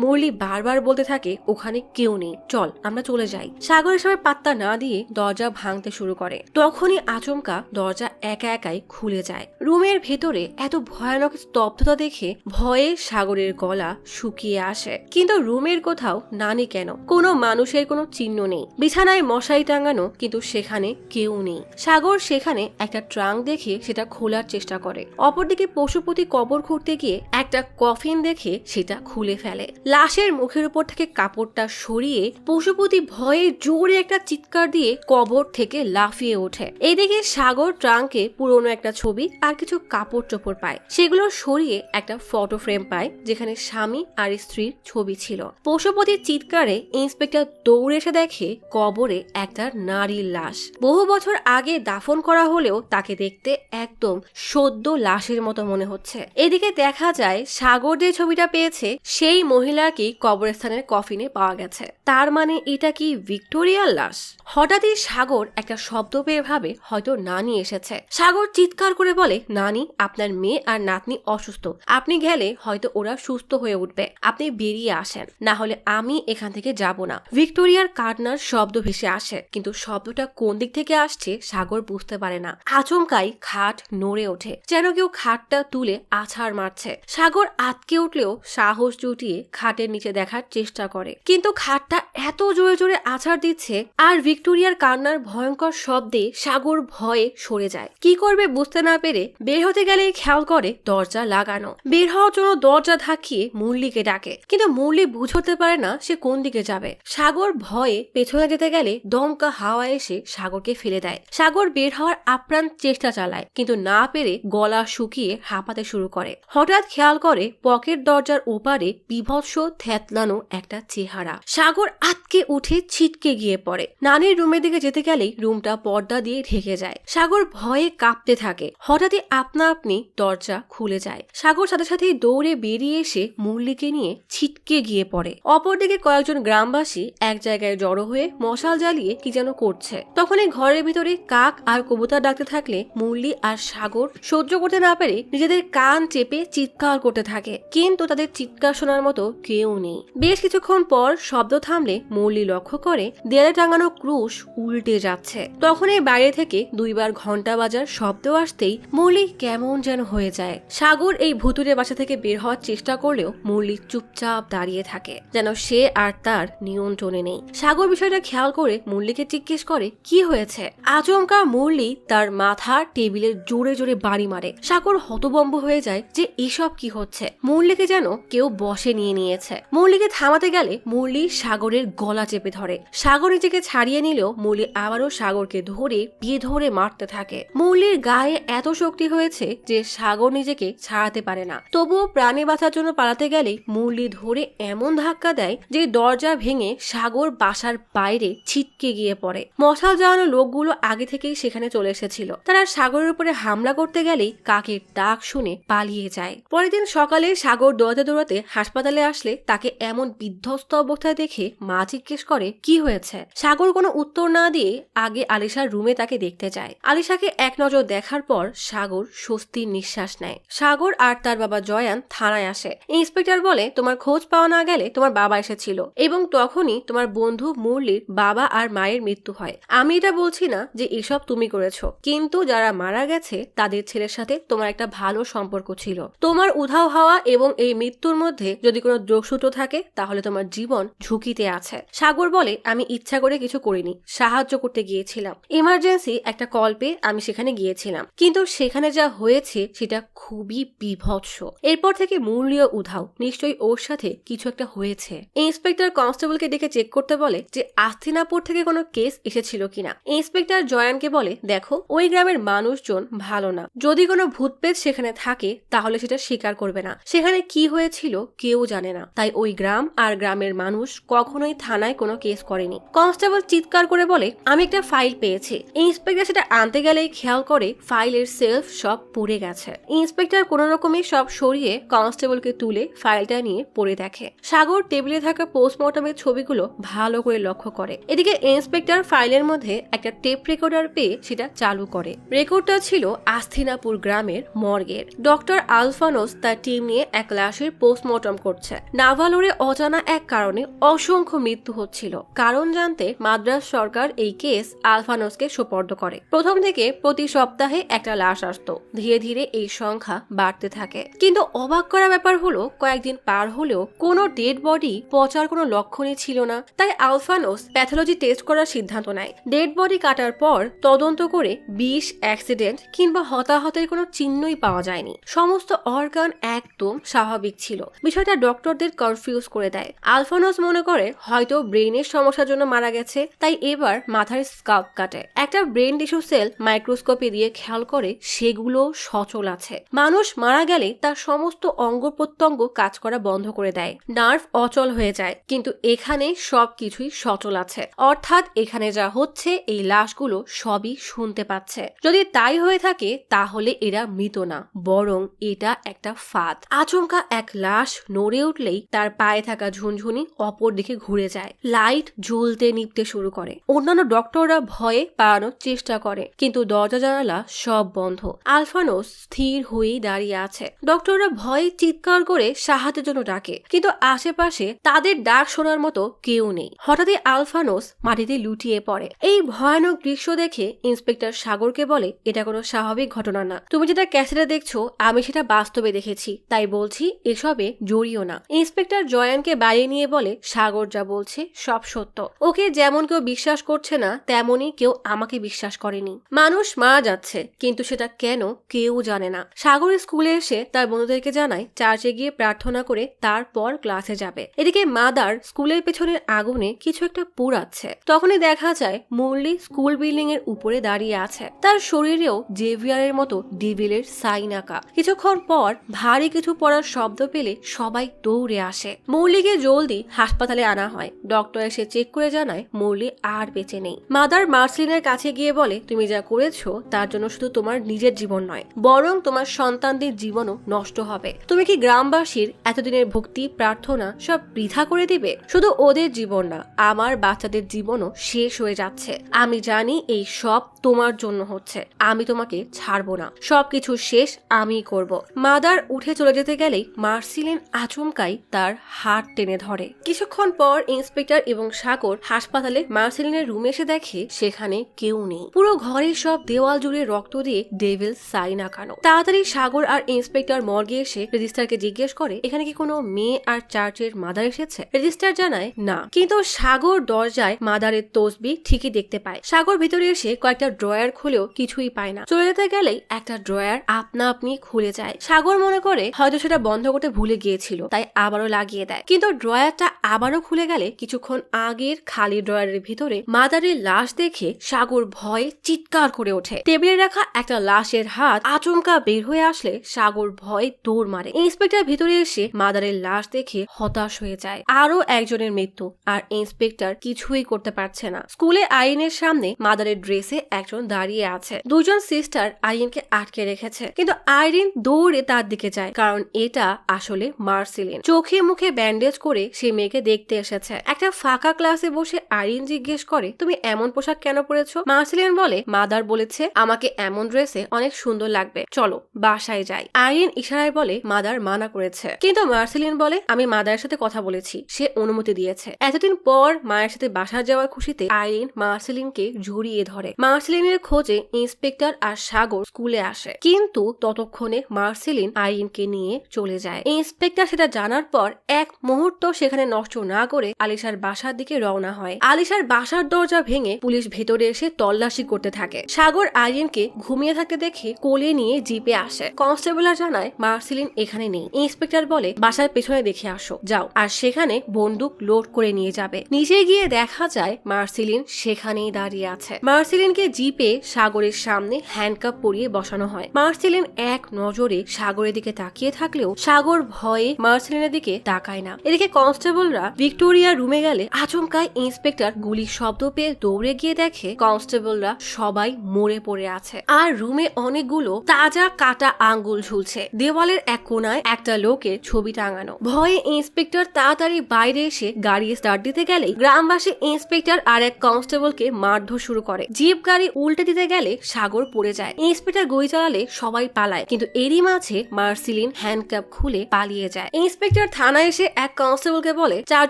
মুরলি বারবার বলতে থাকে ওখানে কেউ নেই, চল আমরা চলে যাই। সাগর এসবের পাত্তা না দিয়ে দরজা ভাঙতে শুরু করে। তখনই আচমকা দরজা একা একাই খুলে যায়। রুমের ভেতরে এত ভয়ানক স্তব্ধতা দেখে ভয়ে সাগরের গলা শুকিয়ে আসে। কিন্তু রুমের কোথাও নানি কেন, কোনো মানুষের কোনো চিহ্ন নেই। বিছানায় মশারি টাঙানো, কিন্তু সেখানে কেউ নেই। সাগর সেখানে একটা ট্রাঙ্ক দেখে সেটা খোলার চেষ্টা করে। অপরদিকে পশুপতি কবর খুঁড়তে গিয়ে একটা কফিন দেখে সেটা খুলে ফেলে। লাশের মুখের উপর থেকে কাপড়টা সরিয়ে পশুপতি ভয়ে জোরে একটা চিৎকার দিয়ে কবর থেকে লাফিয়ে ওঠে। এদিকে সাগর ট্রাঙ্কে পুরনো একটা ছবি আর কিছু কাপড় চোপড় পায়। সেগুলো সরিয়ে একটা ফটো ফ্রেম পায় যেখানে স্বামী আর স্ত্রীর ছবি ছিল। পশুপতির চিৎকারে ইন্সপেক্টর দৌড়ে এসে দেখে কবরে একটা নারীর লাশ। বহু বছর আগে দাফন করা হলেও তাকে দেখতে একদম সদ্য লাশের মতো মনে হচ্ছে। এদিকে দেখা যায় সাগর যে ছবিটা পেয়েছে সেই মহিলাকেই কবরস্থানের কফিনে পাওয়া গেছে। তার মানে এটা কি ভিক্টোরিয়ার লাশ? হঠাৎই সাগর একটা শব্দ পেয়ে ভাবে হয়তো নানি এসেছে। সাগর চিৎকার করে বলে, নানি আপনার মেয়ে আর নাতনি অসুস্থ, আপনি গেলে হয়তো ওরা সুস্থ হয়ে উঠবে, আপনি বেরিয়ে আসেন, না হলে আমি এখান থেকে যাব না। ভিক্টোরিয়ার কান্নার শব্দ ভেসে আসে, কিন্তু শব্দটা কোন দিক থেকে আসছে সাগর বুঝতে পারে না। আচমকাই খাট নড়ে ওঠে, যেন কেউ খাটটা তুলে আছাড় মারছে। সাগর আটকে উঠলেও সাহস জুটিয়ে খাটের নিচে দেখার চেষ্টা করে, কিন্তু খাটটা এত জোরে জোরে আছাড় দিচ্ছে আর ভিক্টোরিয়ার কান্নার ভয়ঙ্কর শব্দে সাগর ভয়ে সরে যায়। কি করবে বুঝতে না পেরে বের হতে গেলেই খেয়াল করে দরজা লাগানো। বের হওয়ার জন্য দরজা ধাক্কিয়ে মুরলিকে ডাকে, কিন্তু মুরলি বুঝতে পারে না সে কোন দিকে যাবে। সাগর ভয়ে পেছনে যেতে গেলে দমকা হাওয়া এসে সাগরকে ফেলে দেয়। সাগর বের হওয়ার আপ্রাণ চেষ্টা চালায়, কিন্তু না পেরে গলা শুকিয়ে হাঁপাতে শুরু করে। হঠাৎ খেয়াল করে পকেট দরজার ওপারে বিভৎস থ্যাতলানো একটা চেহারা। সাগর আটকে উঠে ছিটকে গিয়ে পড়ে। নানির রুমের দিকে যেতে গেলেই রুমটা পর্দা দিয়ে ঢেকে যায়। সাগর ভয়ে কাঁপতে থাকে। হঠাৎই আপনা আপনি দরজা খুলে যায়। সাগর সাথে সাথেই দৌড়ে বেরিয়ে এসে মুরলিকে নিয়ে ছিটকে গিয়ে পড়ে। অপরদিকে কয়েকজন গ্রামবাসী এক জায়গায় জড়ো হয়ে মশাল জ্বালিয়ে কি যেন করছে। তখনই ঘরের ভিতরে কাক আর কবুতর ডাকতে থাকলে মুরলি আর সাগর সহ্য করতে না পেরে নিজেদের কান চেপে চিৎকার করতে থাকে, কিন্তু তাদের চিৎকার শোনার মতো কেউ নেই। বেশ কিছুক্ষণ পর শব্দ থামলে মুরলি লক্ষ্য করে দেয়ালে টাঙানো ক্রুশ উল্টে যাচ্ছে। তখনই বাইরে থেকে দুইবার ঘন্টা বাজার শব্দ আসতেই মুরলি কেমন যেন হয়ে যায়। সাগর এই ভুতুরে বাসা থেকে বের হওয়ার চেষ্টা করলেও মুরলি চুপচাপ দাঁড়িয়ে থাকে, যেন সে আর তার নিয়ন্ত্রণে নেই। সাগর বিষয়টা খেয়াল করে মুরলিকে জিজ্ঞেস করে কি হয়েছে। আচমকা মুরলি তার মাথা টেবিলের জোরে জোরে বাড়ি মারে। সাগর হতভম্ব হয়ে যায় যে এসব কি হচ্ছে। মুরলিকে যেন কেউ বশে নিয়ে নিয়েছে। মুরলিকে থামাতে গেলে মুরলি সাগরের গলা চেপে ধরে। সাগর নিজেকে ছাড়িয়ে নিলেও মুরলি আবারও সাগরকে ধরে বেধরে মারতে থাকে। মুরলির গায়ে এত শক্তি হয়েছে যে সাগর নিজেকে ছাড়াতে পারে না। তবুও প্রাণে বাঁচার জন্য পালাতে গেলে মুরলি ধরে এমন ধাক্কা দেয় যে দরজা ভেঙে সাগর বাসার বাইরে ছিটকে গিয়ে পড়ে। মশাল জ্বালানো লোকগুলো আগে থেকেই সেখানে চলে এসেছিল। তারা সাগরের উপরে হামলা করতে গেলেই কাকের ডাক শুনে পালিয়ে যায়। পরের দিন সকালে সাগর দৌড়াতে দৌড়াতে হাসপাতালে আসলে তাকে এমন বিধ্বস্ত অবস্থায় দেখে মা জিজ্ঞেস করে কি হয়েছে। সাগর কোনো উত্তর না দিয়ে আগে আলিশার রুমে তাকে দেখতে যায়। আলিশাকে এক নজর দেখার পর সাগর স্বস্তির নিঃশ্বাস নেয়। সাগর আর তার বাবা জয়ান থানায় আসে। ইন্সপেক্টর বলে তোমার খোঁজ পাওয়া না গেলে তোমার বাবা এসেছিল এবং তখনই তোমার বন্ধু মুরলির বাবা আর মায়ের মৃত্যু হয়। আমি এটা বলছি না যে এসব তুমি করেছো, কিন্তু যারা মারা গেছে তাদের ছেলের সাথে তোমার একটা ভালো সম্পর্ক ছিল। তোমার উধাও হওয়া এবং এই মৃত্যুর মধ্যে যদি কোনো যোগসূত্র থাকে তাহলে তোমার জীবন ঝুঁকিতে আছে। সাগর বলে আমি ইচ্ছা করে কিছু করিনি, সাহায্য করতে গিয়েছিলাম। ইমার্জেন্সি একটা কল পেয়ে আমি সেখানে গিয়েছিলাম, কিন্তু সেখানে যা হয়েছে সেটা খুবই বিভৎস। এরপর থেকে মুরলিও উধাও, নিশ্চয়ই ওর সাথে কিছু একটা হয়েছে। ইন্সপেক্টর কনস্টেবলকে ডেকে চেক করতে বলে যে আস্তিনাপুর থেকে কোনো কেস এসেছিল কিনা। ইন্সপেক্টর জয়ানকে বলে দেখো ওই গ্রামের মানুষজন ভালো না, যদি কোনো ভূতপ্রেত সেখানে থাকে তাহলে সেটা স্বীকার করবে না। সেখানে কি হয়েছিল কেউ জানে না, তাই ওই গ্রাম আর গ্রামের মানুষ কখনোই থানায় কোনো কেস করেনি। কনস্টেবল চিৎকার করে বলে, আমি একটা ফাইল পেয়েছি। ইন্সপেক্টর সেটা আনতে গেলেই খেয়াল করে ফাইলের সেলফ সব পড়ে গেছে। ইন্সপেক্টর কোনো রকমে সব সরিয়ে কনস্টেবলকে তুলে ফাইলটা নিয়ে পড়ে দেখে। সাগর টেবিলে থাকা পোস্টমর্টমের ছবিগুলো ভালো করে লক্ষ্য করে। এদিকে ইন্সপেক্টর ফাইলের মধ্যে একটা টেপ রেকর্ডার পেয়ে সেটা চালু করে। রেকর্ডটা ছিল আস্তিনাপুর গ্রামের মর্গের। ডক্টর আলফানোস তার টিম নিয়ে এক লাশের পোস্টমর্টম করছে। নাভালোরে অজানা এক কারণে অসংখ্য মৃত্যু হচ্ছিল। কারণ জানতে মাদ্রাজ সরকার এই কেস আলফানোসকে সোপর্দ করে। প্রথম থেকে প্রতি সপ্তাহে একটা লাশ আসতো। ধীরে ধীরে এই সংখ্যা বাড়তে থাকে। কিন্তু অবাক করা ব্যাপার হলো, কয়েকদিন পার হলেও কোনো ডেড বডি পচার কোনো লক্ষণই ছিল না। তাই আলফানোস প্যাথোলজি টেস্ট করার সিদ্ধান্ত নেয়। ডেড বডি কাটার পর তদন্ত করে বিষ, অ্যাক্সিডেন্ট কিংবা হতাহতের কোনো চিহ্নই পাওয়া যায়নি। সমস্ত অর্গান একদম স্বাভাবিক ছিল। বিষয়টা ডক্টরদের কনফিউজ করে দেয়। আলফানোস মনে করে হয়তো ব্রেনের সমস্যার জন্য মারা গেছে, তাই এবার মাথার স্কাল্প কাটে। একটা ব্রেন টিস্যু সেল মাইক্রোস্কোপে দিয়ে খেয়াল করে সেগুলো সচল আছে। মানুষ মারা গেলে তার সমস্ত অঙ্গ প্রত্যঙ্গ কাজ করা বন্ধ করে দেয়, নার্ভ অচল হয়ে যায়। কিন্তু এখানে সবকিছুই সচল আছে, অর্থাৎ এখানে যা হচ্ছে এই লাশগুলো সবই শুনতে পাচ্ছে। যদি তাই হয়ে থাকে তাহলে এরা মৃত না, বরং এটা একটা ফাঁদ। আচমকা এক লাশ নড়ে উঠলেই তার পায়ে থাকা ঝুনঝুনি অপর দিকে ঘুরে যায়। লাইট জ্বলতে নিভতে শুরু করে। অন্যান্য ডক্টররা ভয়ে পালানোর চেষ্টা করে, কিন্তু দরজা জানালা সব বন্ধ। আলফানোস স্থির হয়েই দাঁড়িয়ে আছে। ডক্টররা ভয়ে চিৎকার করে সাহায্যের জন্য ডাকে, কিন্তু আশেপাশে তাদের ডাক শোনার মতো কেউ নেই। হঠাৎই আলফানোস মাটিতে লুটিয়ে পড়ে। এই ভয়ানক দৃশ্য দেখে ইন্সপেক্টর সাগরকে বলে, এটা কোনো স্বাভাবিক ঘটনা না। তুমি যেটা ক্যাসেটে দেখছো আমি সেটা বাস্তবে দেখেছি, তাই বলছি এসবে জড়িও না। ইন্সপেক্টর জয়ানকে বাইরে নিয়ে বলে, সাগর যা বলছে সব সত্য। ওকে যেমন কেউ বিশ্বাস করছে না, তেমনই কেউ আমাকে বিশ্বাস করেনি। মানুষ মারা যাচ্ছে, কিন্তু সেটা কেন কেউ জানে না। সাগর স্কুলে এসে তার বন্ধুদেরকে জানায় চার্চে গিয়ে প্রার্থনা করে তারপর ক্লাসে যাবে। এদিকে মাদার স্কুলের পেছনের আগুনে কিছু একটা পোড়াচ্ছে। তখনই দেখা যায় মুরলি স্কুল বিল্ডিং এর উপরে দাঁড়িয়ে আছে। তার শরীরেও জেভিয়ারের মতো ডেভিলের সাইন আঁকা। কিছুক্ষণ পর ভারী কিছু পড়ার শব্দ পেলে সবাই দৌড়ে আসে। মুরলিকে জলদি হাসপাতালে আনা হয়। ডক্টর এসে চেক করে জানায় মুরলি আর বেঁচে নেই। মাদার মার্সলিনের কাছে গিয়ে বলে, তুমি যা করেছো তার জন্য শুধু তোমার নিজের জীবন নয়, বরং তোমার সন্তানদের জীবনও নষ্ট হবে। তুমি কি গ্রামবাসীর এতদিনের ভক্তি প্রার্থনা সব বৃথা করে দিবে? শুধু ওদের জীবন না, আমার বাচ্চাদের জীবনও শেষ হয়ে যাচ্ছে। আমি জানি এই সব তোমার জন্য হচ্ছে। আমি তোমাকে ছাড়বো না, সবকিছু শেষ আমি করব। মাদার উঠে চলে যেতে গেলেই মার্সিলিন আচমকাই তার হাত টেনে ধরে। কিছুক্ষণ পর ইন্সপেক্টর এবং সাগর হাসপাতালে মার্সিলিনের রুমে এসে দেখে সেখানে কেউ নেই। পুরো ঘরের সব দেওয়াল জুড়ে রক্ত দিয়ে ডেভিল সাইন আঁকানো। তাড়াতাড়ি সাগর আর ইন্সপেক্টর মর্গে এসে রেজিস্টারকে জিজ্ঞেস করে, এখানে কি কোনো মেয়ে আর চার্চের মাদার এসেছে? রেজিস্টার জানায় না, কিন্তু সাগর দরজায় মাদারের তসবি ঠিকই দেখতে পায়। সাগর ভিতরে এসে কয়েকটা ড্রয়ার খুলেও কিছুই পায় না। চলে যেতে গেলেই একটা ড্রয়ার আপনা আপনি খুলে যায়। সাগর মনে করে হয়তো সেটা বন্ধ করতে ভুলে গিয়েছিল, তাই আবারও লাগিয়ে দেয়। কিন্তু ড্রয়ারটা আবারও খুলে গেলে কিছুক্ষণ আগের খালি ড্রয়ারের ভিতরে মাদারের লাশ দেখে সাগর ভয়ে চিৎকার করে ওঠে। টেবিলে রাখা একটা লাশের হাত আচমকা বের হয়ে আসলে সাগর ভয়ে দৌড় মারে। ইন্সপেক্টর ভিতরে এসে মাদারের লাশ দেখে হতাশ হয়ে যায়। আরো একজনের মৃত্যু, আর ইন্সপেক্টর কিছুই করতে পারছে না। স্কুলে আইনের সামনে মাদারের ড্রেসে একজন দাঁড়িয়ে আছে। দুজন সিস্টার আইরিনকে আটকে রেখেছে, কিন্তু আইরিন দৌড়ে তার দিকে যায়, কারণ এটা আসলে মার্সিলিন। চোখে মুখে ব্যান্ডেজ করে সে মেয়েকে দেখতে এসেছে। একটা ফাঁকা ক্লাসে বসে আইরিন জিজ্ঞেস করে, তুমি এমন পোশাক কেন পরেছো? মার্সিলিন বলে, মাদার বলেছে আমাকে এমন ড্রেসে অনেক সুন্দর লাগবে, চলো বাসায় যাই। আইরিন ইশারায় বলে মাদার মানা করেছে, কিন্তু মার্সিলিন বলে আমি মাদারের সাথে কথা বলেছি, সে অনুমতি দিয়েছে। এতদিন পর মায়ের সাথে বাসায় যাওয়ার খুশিতে আইরিন মার্সিলিনকে জড়িয়ে ধরে। মার্সিলিনের খোঁজে ইন্সপেক্টর আর সাগর স্কুলে আসে, কিন্তু ততক্ষণে মার্সিলিন আইরিনকে নিয়ে চলে যায়। ইন্সপেক্টর সেটা জানার পর এক মুহূর্ত সেখানে নষ্ট না করে আলিশার বাসার দিকে রওনা হয়। আলিশার বাসার দরজা ভেঙে পুলিশ ভেতরে এসে তল্লাশি করতে থাকে। সাগর আইরিনকে ঘুমিয়ে থাকতে দেখে কোলে নিয়ে জিপে আসে। কনস্টেবলরা জানায় মার্সিলিন এখানে নেই। ইন্সপেক্টর বলে বাসার পেছনে দেখে আসো, যাও, আর সেখানে বন্দুক লোড করে নিয়ে যাবে। নিচে গিয়ে দেখা যায় মার্সিলিন সেখানেই দাঁড়িয়ে আছে। মার্সিলিনকে জিপে সাগরের সামনে হ্যান্ডকাপ পরিয়ে বসানো হয়। মার্সিলিন এক নজরে সাগরের দিকে তাকিয়ে থাকলেও সাগর ভয় ভয়ে মার্সেলিনের দিকে তাকায় না। এদিকে কনস্টেবলরা ভিক্টোরিয়ার রুমে গেলে আচমকায় ইন্সপেক্টর গুলির শব্দ পেয়ে দৌড়ে গিয়ে দেখে কনস্টেবলরা সবাই মরে পড়ে আছে, আর রুমে অনেকগুলো তাজা কাটা আঙ্গুল ঝুলছে। দেওয়ালের এক কোনায় একটা লোকের ছবি টাঙানো। ভয়ে ইন্সপেক্টর তাড়াতাড়ি বাইরে এসে গাড়ি স্টার্ট দিতে গেলেই গ্রামবাসী ইন্সপেক্টর আর এক কনস্টেবলকে মারধর শুরু করে। জিপ গাড়ি উল্টে দিতে গেলে সাগর পড়ে যায়। ইন্সপেক্টর গুলি চালালে সবাই পালায়, কিন্তু এরই মাঝে মার্সেলিন হ্যান্ডকাপ খুলে পালিয়ে যায়। ইন্সপেক্টর থানায় এসে এক কনস্টেবলকে বলে, 4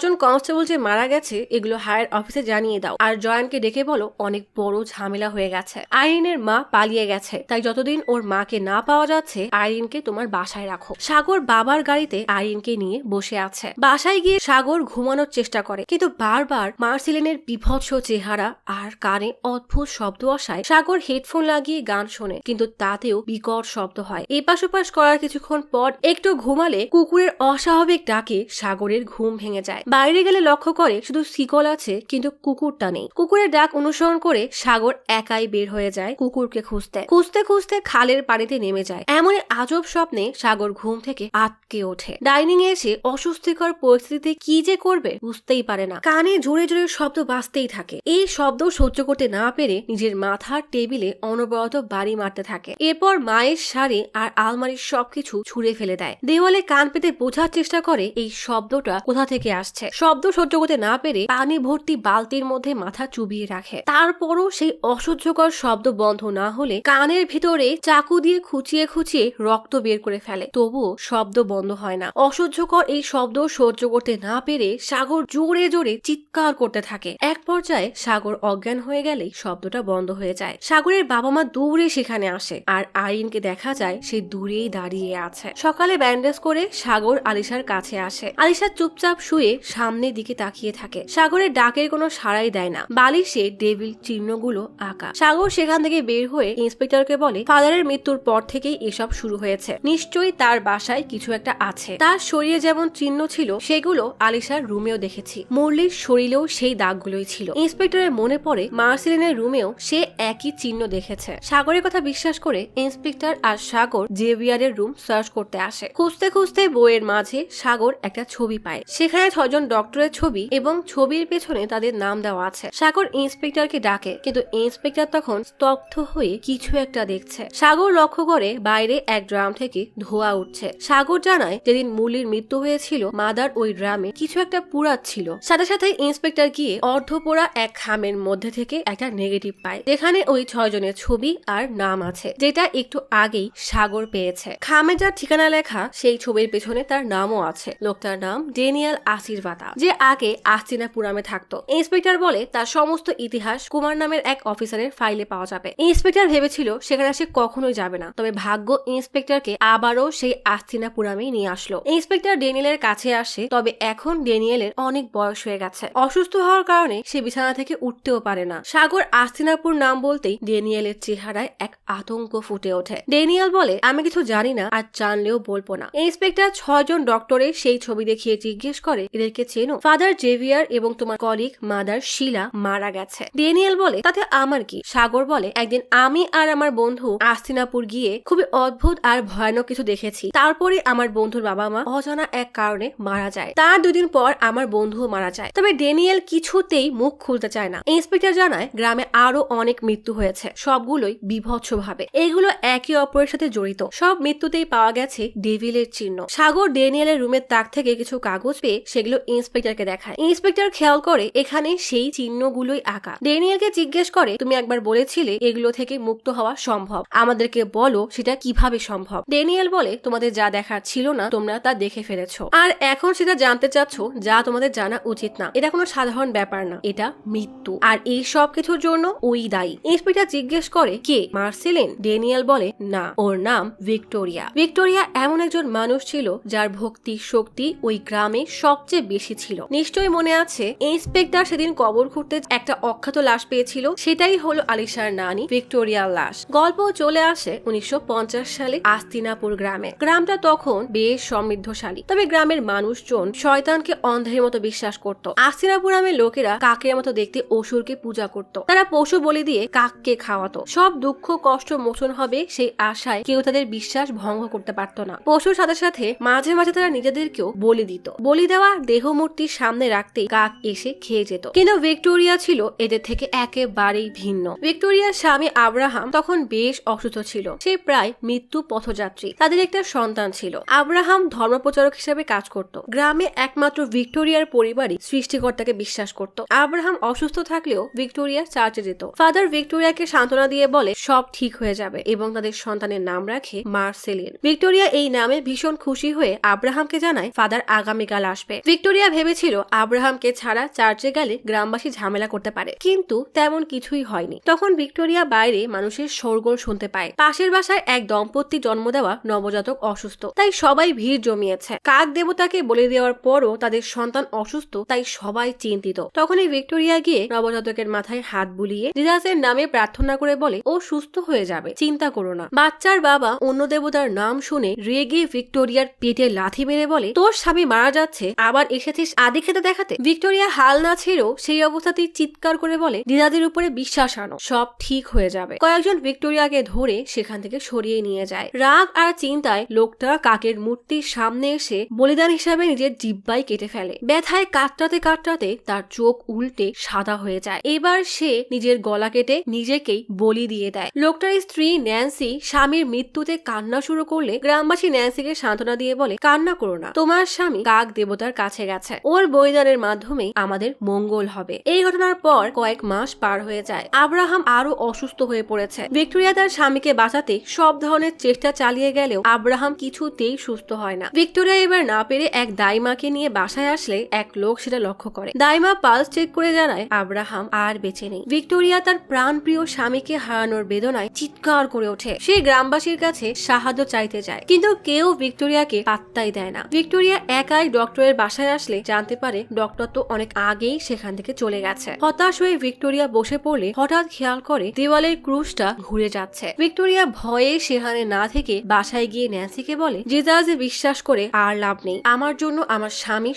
জন কনস্টেবল যে মারা গেছে এগুলো হায়ার অফিসে জানিয়ে দাও, আর জয়ানকে ডেকে বলো অনেক বড় ঝামেলা হয়ে গেছে। আইরিনের মা পালিয়ে গেছে, তাই যতদিন ওর মাকে না পাওয়া যাচ্ছে আইরিনকে তোমার বাসায় রাখো। সাগর বাবার গাড়িতে আইরিনকে নিয়ে বসে আছে। বাসায় গিয়ে সাগর ঘুমানোর চেষ্টা করে, কিন্তু বারবার মার্সেলিনের বিভৎস চেহারা আর কানে অদ্ভুত শব্দ আসায় সাগর হেডফোন লাগিয়ে গান শোনে, কিন্তু তাতেও বিকট শব্দ হয়। এপাশ ওপাশ করার কিছুক্ষণ পর একটু ঘুমালে কুকুরের অস্বাভাবিক ডাকে সাগরের ঘুম ভেঙে যায়। বাইরে গেলে লক্ষ্য করে শুধু শিকল আছে, কিন্তু কুকুরটা নেই। কুকুরের ডাক অনুসরণ করে সাগর একাই বের হয়ে যায় কুকুরকে খুঁজতে। খুঁজতে খুঁজতে খালের পানিতে নেমে যায়। এমনই আজব স্বপ্নে সাগর ঘুম থেকে আটকে ওঠে। ডাইনিং এ এসে অস্বস্তিকর পরিস্থিতিতে কি যে করবে বুঝতেই পারে না। কানে জোরে জোরে শব্দ বাজতেই থাকে। এই শব্দ সহ্য করতে না পেরে নিজের মাথার টেবিলে অনবরত বাড়ি মারতে থাকে। এরপর মায়ের শাড়ি আর আলমারির সবকিছু ছুঁড়ে ফেলে দেয়। দেওয়ালে কান পেতে বোঝার চেষ্টা করে এই শব্দটা কোথা থেকে আসছে। শব্দ সহ্য করতে না পেরে পানি ভর্তি বালতির মধ্যে মাথা চুবিয়ে রাখে। তারপরও সেই অসহ্যকর শব্দ বন্ধ না হলে কানের ভিতরে চাকু দিয়ে খুঁচিয়ে খুঁচিয়ে রক্ত বের করে ফেলে, তবুও শব্দ বন্ধ হয় না। অসহ্যকর এই শব্দ সহ্য করতে না পেরে সাগর জোরে জোরে চিৎকার করতে থাকে। এক পর্যায়ে সাগর অজ্ঞান হয়ে গেলেই শব্দটা বন্ধ হয়ে যায়। সাগরের বাবা মা দৌড়ে সেখানে আসে, আর আইরিনকে দেখা যায় সে দূরেই দাঁড়িয়ে আছে। সকালে ব্যান্ডেজ করে সাগর আলিশার কাছে আসে। আলিশা চুপচাপ শুয়ে সামনের দিকে তাকিয়ে থাকে। সাগরের ডাকের কোনো সাড়াই দেয় না। বালিশে ডেভিল চিহ্নগুলো আঁকা। সাগর সেখান থেকে বের হয়ে ইন্সপেক্টরকে বলে, ফাদারের মৃত্যুর পর থেকেই এসব শুরু হয়েছে। নিশ্চয়ই তার বাসায় কিছু একটা আছে। তার শরীরে যেমন চিহ্ন ছিল সেগুলো আলিশার রুমেও দেখেছি। মুরলির শরীরেও সেই দাগগুলোই ছিল। ইন্সপেক্টরের মনে পড়ে মার্সেলিনের রুমেও সে একই চিহ্ন দেখেছে। সাগরের কথা বিশ্বাস করে ইন্সপেক্টর আর সাগর জেভিয়ারের রুম সার্চ করতে আসে। খুঁজতে খুঁজতে বইয়ের মাঝে সাগর একটা ছবি পায়। সেখানে 6 জন ডক্টরের ছবি এবং ছবির পেছনে তাদের নাম দেওয়া আছে। সাগর ইন্সপেক্টরকে ডাকে, কিন্তু ইন্সপেক্টর তখন স্তব্ধ হয়ে কিছু একটা দেখছে। সাগর লক্ষ্য করে বাইরে এক ড্রাম থেকে ধোঁয়া উঠছে। সাগর জানায় যেদিন মুরলির মৃত্যু হয়েছিল মাদার ওই ড্রামে কিছু একটা পুড়াচ্ছিল। সাথে সাথে ইন্সপেক্টর গিয়ে অর্ধপোড়া এক খামের মধ্যে থেকে একটা নেগেটিভ পায়, যেখানে ওই 6 জনের ছবি আর নাম আছে, যেটা একটু আগেই সাগর পেয়েছে। খামে যার ঠিকানা লেখা সেই ছবির পেছনে তার নামও আছে। লোকটার নাম ড্যানিয়েল আশীর্বাদা, যে আগে আস্তিনাপুরামে থাকতো। ইন্সপেক্টর বলে তার সমস্ত ইতিহাস কুমার নামের এক অফিসারের ফাইলে পাওয়া যাবে। ইন্সপেক্টর ভেবেছিল সেখানে সে কখনোই যাবে না, তবে ভাগ্য ইন্সপেক্টরকে আবারও সেই আস্তিনাপুরামেই নিয়ে আসলো। ইন্সপেক্টর ড্যানিয়েলের কাছে আসে, তবে এখন ড্যানিয়েলের অনেক বয়স হয়ে গেছে। অসুস্থ হওয়ার কারণে সে বিছানা থেকে উঠতেও পারে না। সাগর আস্তিনাপুর নাম বলতেই ড্যানিয়েলের চেহারায় এক আতঙ্ক ফুটে ওঠে। ড্যানিয়েল বলে, আমি কিছু জানি না, আর জানলেও বলবো না। ইন্সপেক্টর 6 জন ডক্টরের সেই ছবি দেখিয়ে জিজ্ঞেস করে, এদেরকে চেনো? ফাদার জেভিয়ার এবং তোমার কলিগ মাদার শিলা মারা গেছে। ড্যানিয়েল বলে, তাতে আমার কি? সাগর বলে, একদিন আমি আর আমার বন্ধু আস্তিনাপুর গিয়ে খুবই অদ্ভুত আর ভয়ানক কিছু দেখেছি। তারপরে আমার বন্ধুর বাবা মা অজানা এক কারণে মারা যায়। তার 2 দিন পর আমার বন্ধুও মারা যায়। তবে ড্যানিয়েল কিছুতেই মুখ খুলতে চায় না। ইন্সপেক্টর জানায় গ্রামে আরো অনেক মৃত্যু হয়েছে, সবগুলোই বিভৎস ভাবে। এগুলো একে অপরের সাথে জড়িত। সব মৃত্যুতেই পাওয়া গেছে ডেভিলের চিহ্ন। সাগর ড্যানিয়েলের রুমের তাক থেকে কিছু কাগজ পেয়ে সেগুলো ইন্সপেক্টরকে দেখায়। ইন্সপেক্টর খেয়াল করে এখানে সেই চিহ্নগুলোই আঁকা। ড্যানিয়েলকে জিজ্ঞেস করে, তুমি একবার বলেছিলে এগুলো থেকে মুক্ত হওয়া সম্ভব, আমাদেরকে বলো সেটা কিভাবে সম্ভব। ড্যানিয়েল বলে, তোমাদের যা দেখার ছিল না তোমরা তা দেখে ফেলেছো, আর এখন সেটা জানতে চাচ্ছ যা তোমাদের জানা উচিত না। এটা কোনো সাধারণ ব্যাপার না, এটা মৃত্যু, আর এই সব কিছুর জন্য ওই দায়ী। ইন্সপেক্টর জিজ্ঞেস করে, কে? মার্সেলিন? ড্যানিয়েল বলে, না, ওর নাম ভিক্টোরিয়া। ভিক্টোরিয়া এমন একজন মানুষ ছিল যার ভক্তি শক্তি ওই গ্রামে সবচেয়ে বেশি ছিল। নিশ্চয়ই মনে আছে ইন্সপেক্টর সেদিন কবর খুঁড়তে একটা অখ্যাত লাশ পেয়েছিল, সেটাই হলো আলিশার নানি ভিক্টোরিয়ার লাশ। গল্প চলে আসে 1950 সালে আস্তিনাপুর গ্রামে। গ্রামটা তখন বেশ সমৃদ্ধশালী, তবে গ্রামের মানুষজন শয়তানকে অন্ধের মতো বিশ্বাস করত। আস্তিনাপুরামের লোকেরা কাকের মতো দেখতে অসুরকে পূজা করত। তারা পশু বলি দিয়ে কাককে খাওয়াতো। সব দুঃখ কষ্ট মোচন হবে সেই আশায় কেউ তাদের বিশ্বাস ভঙ্গ করতে পারত না। পশুর সাথে সাথে মাঝে মাঝে তারা নিজেদেরকেও বলি দিত। বলি দেওয়া দেহ মূর্তির সামনে রাখতেই কাক এসে খেয়ে যেত। কিন্তু ভিক্টোরিয়া ছিল এদের থেকে একেবারেই ভিন্ন। ভিক্টোরিয়ার স্বামী আব্রাহাম তখন বেশ অসুস্থ ছিল, সে প্রায় মৃত্যু পথযাত্রী। তাদের একটা সন্তান ছিল। আব্রাহাম ধর্মপ্রচারক হিসেবে কাজ করত। গ্রামে একমাত্র ভিক্টোরিয়ার পরিবারই সৃষ্টিকর্তাকে বিশ্বাস করত। আব্রাহাম অসুস্থ থাকলেও ভিক্টোরিয়া চার্চে যেত। ফাদার ভিক্টোরিয়াকে সান্ত্বনা দিয়ে বলে সব ঠিক হয়ে যাবে এবং তাদের সন্তানের নাম রাখে মার্সেলিন। ভিক্টোরিয়া এই নামে ভীষণ খুশি হয়ে আব্রাহামকে জানায় ফাদার আগামীকাল আসবে। ভিক্টোরিয়া ভেবেছিল আব্রাহামকে ছাড়া চার্চে গেলে গ্রামবাসী ঝামেলা করতে পারে, কিন্তু তেমন কিছুই হয়নি। তখন ভিক্টোরিয়া বাইরে মানুষের শোরগোল শুনতে পায়। পাশের বাসায় এক দম্পতি জন্ম দেওয়া নবজাতক অসুস্থ, তাই সবাই ভিড় জমিয়েছে। কাক দেবতাকে বলে দেওয়ার পরও তাদের সন্তান অসুস্থ, তাই সবাই চিন্তিত। তখনই ভিক্টোরিয়া গিয়ে নবজাতকের মাথায় হাত বুলিয়ে জিজাসের নামে প্রার্থনা করে বলে ও সুস্থ হয়ে যাবে, চিন্তা করো না। বাচ্চার বাবা অন্য দেবতার নাম শুনে রেগে ভিক্টোরিয়ার পেটে লাথি মেরে বলে তোর স্বামী মারা যাচ্ছে, আবার এসেছিস আদি খেতে দেখাতে। ভিক্টোরিয়া হাল না ছেড়েও সেই অবস্থাতেই চিৎকার করে বলে জিজাদের উপরে বিশ্বাস আনো, সব ঠিক হয়ে যাবে। কয়েকজন ভিক্টোরিয়াকে ধরে সেখান থেকে সরিয়ে নিয়ে যায়। রাগ আর চিন্তায় লোকটা কাকের মূর্তির সামনে এসে বলিদান হিসাবে নিজের জিহ্বাই কেটে ফেলে। ব্যথায় কাটরাতে কাটরাতে তার চোখ উল্টে সাদা হয়ে যায়। এবার সে নিজের গলা কেটে নিজেকেই বলি দিয়ে দেয়। লোকটার স্ত্রী ন্যান্সি স্বামীর মৃত্যুতে কান্না শুরু করলে গ্রামবাসী ন্যান্সিকে সান্ত্বনা দিয়ে বলে কান্না করো না, তোমার স্বামী কাক দেবতার কাছে গেছে, ওর বলিদানের মাধ্যমে আমাদের মঙ্গল হবে। এই ঘটনার পর কয়েক মাস পার হয়ে যায়। আব্রাহাম আরো অসুস্থ হয়ে পড়েছে। ভিক্টোরিয়া তার স্বামীকে বাঁচাতে সব ধরনের চেষ্টা চালিয়ে গেলেও আব্রাহাম কিছুতেই সুস্থ হয় না। ভিক্টোরিয়া এবার না পেরে এক দাইমাকে নিয়ে বাসায় আসলে এক লোক সেটা লক্ষ্য করে। দাইমা পালস চেক করে জানায় আব্রাহাম আর বেঁচে নেই। ভিক্টোরিয়া তার প্রাণ প্রিয় স্বামীকে হারানোর বেদনায় চিৎকার করে ওঠে। সে গ্রামবাসীর কাছে সাহায্য চাইতে যায়, কিন্তু কেউ ভিক্টোরিয়াকে পাত্তাই দেয় না। ভিক্টোরিয়া একাই ডক্টরের বাসায় আসলে জানতে পারে ডক্টর তো অনেক আগেই সেখান থেকে চলে গেছে। হতাশ হয়ে ভিক্টোরিয়া বসে পড়লে হঠাৎ খেয়াল করে দেওয়ালের ক্রুশটা ঘুরে যাচ্ছে। ভিক্টোরিয়া ভয়ে সেখানে না থেকে বাসায় গিয়ে ন্যান্সিকে বলে জিজাসে বিশ্বাস করে আর লাভ নেই, আমার জন্য আমার স্বামী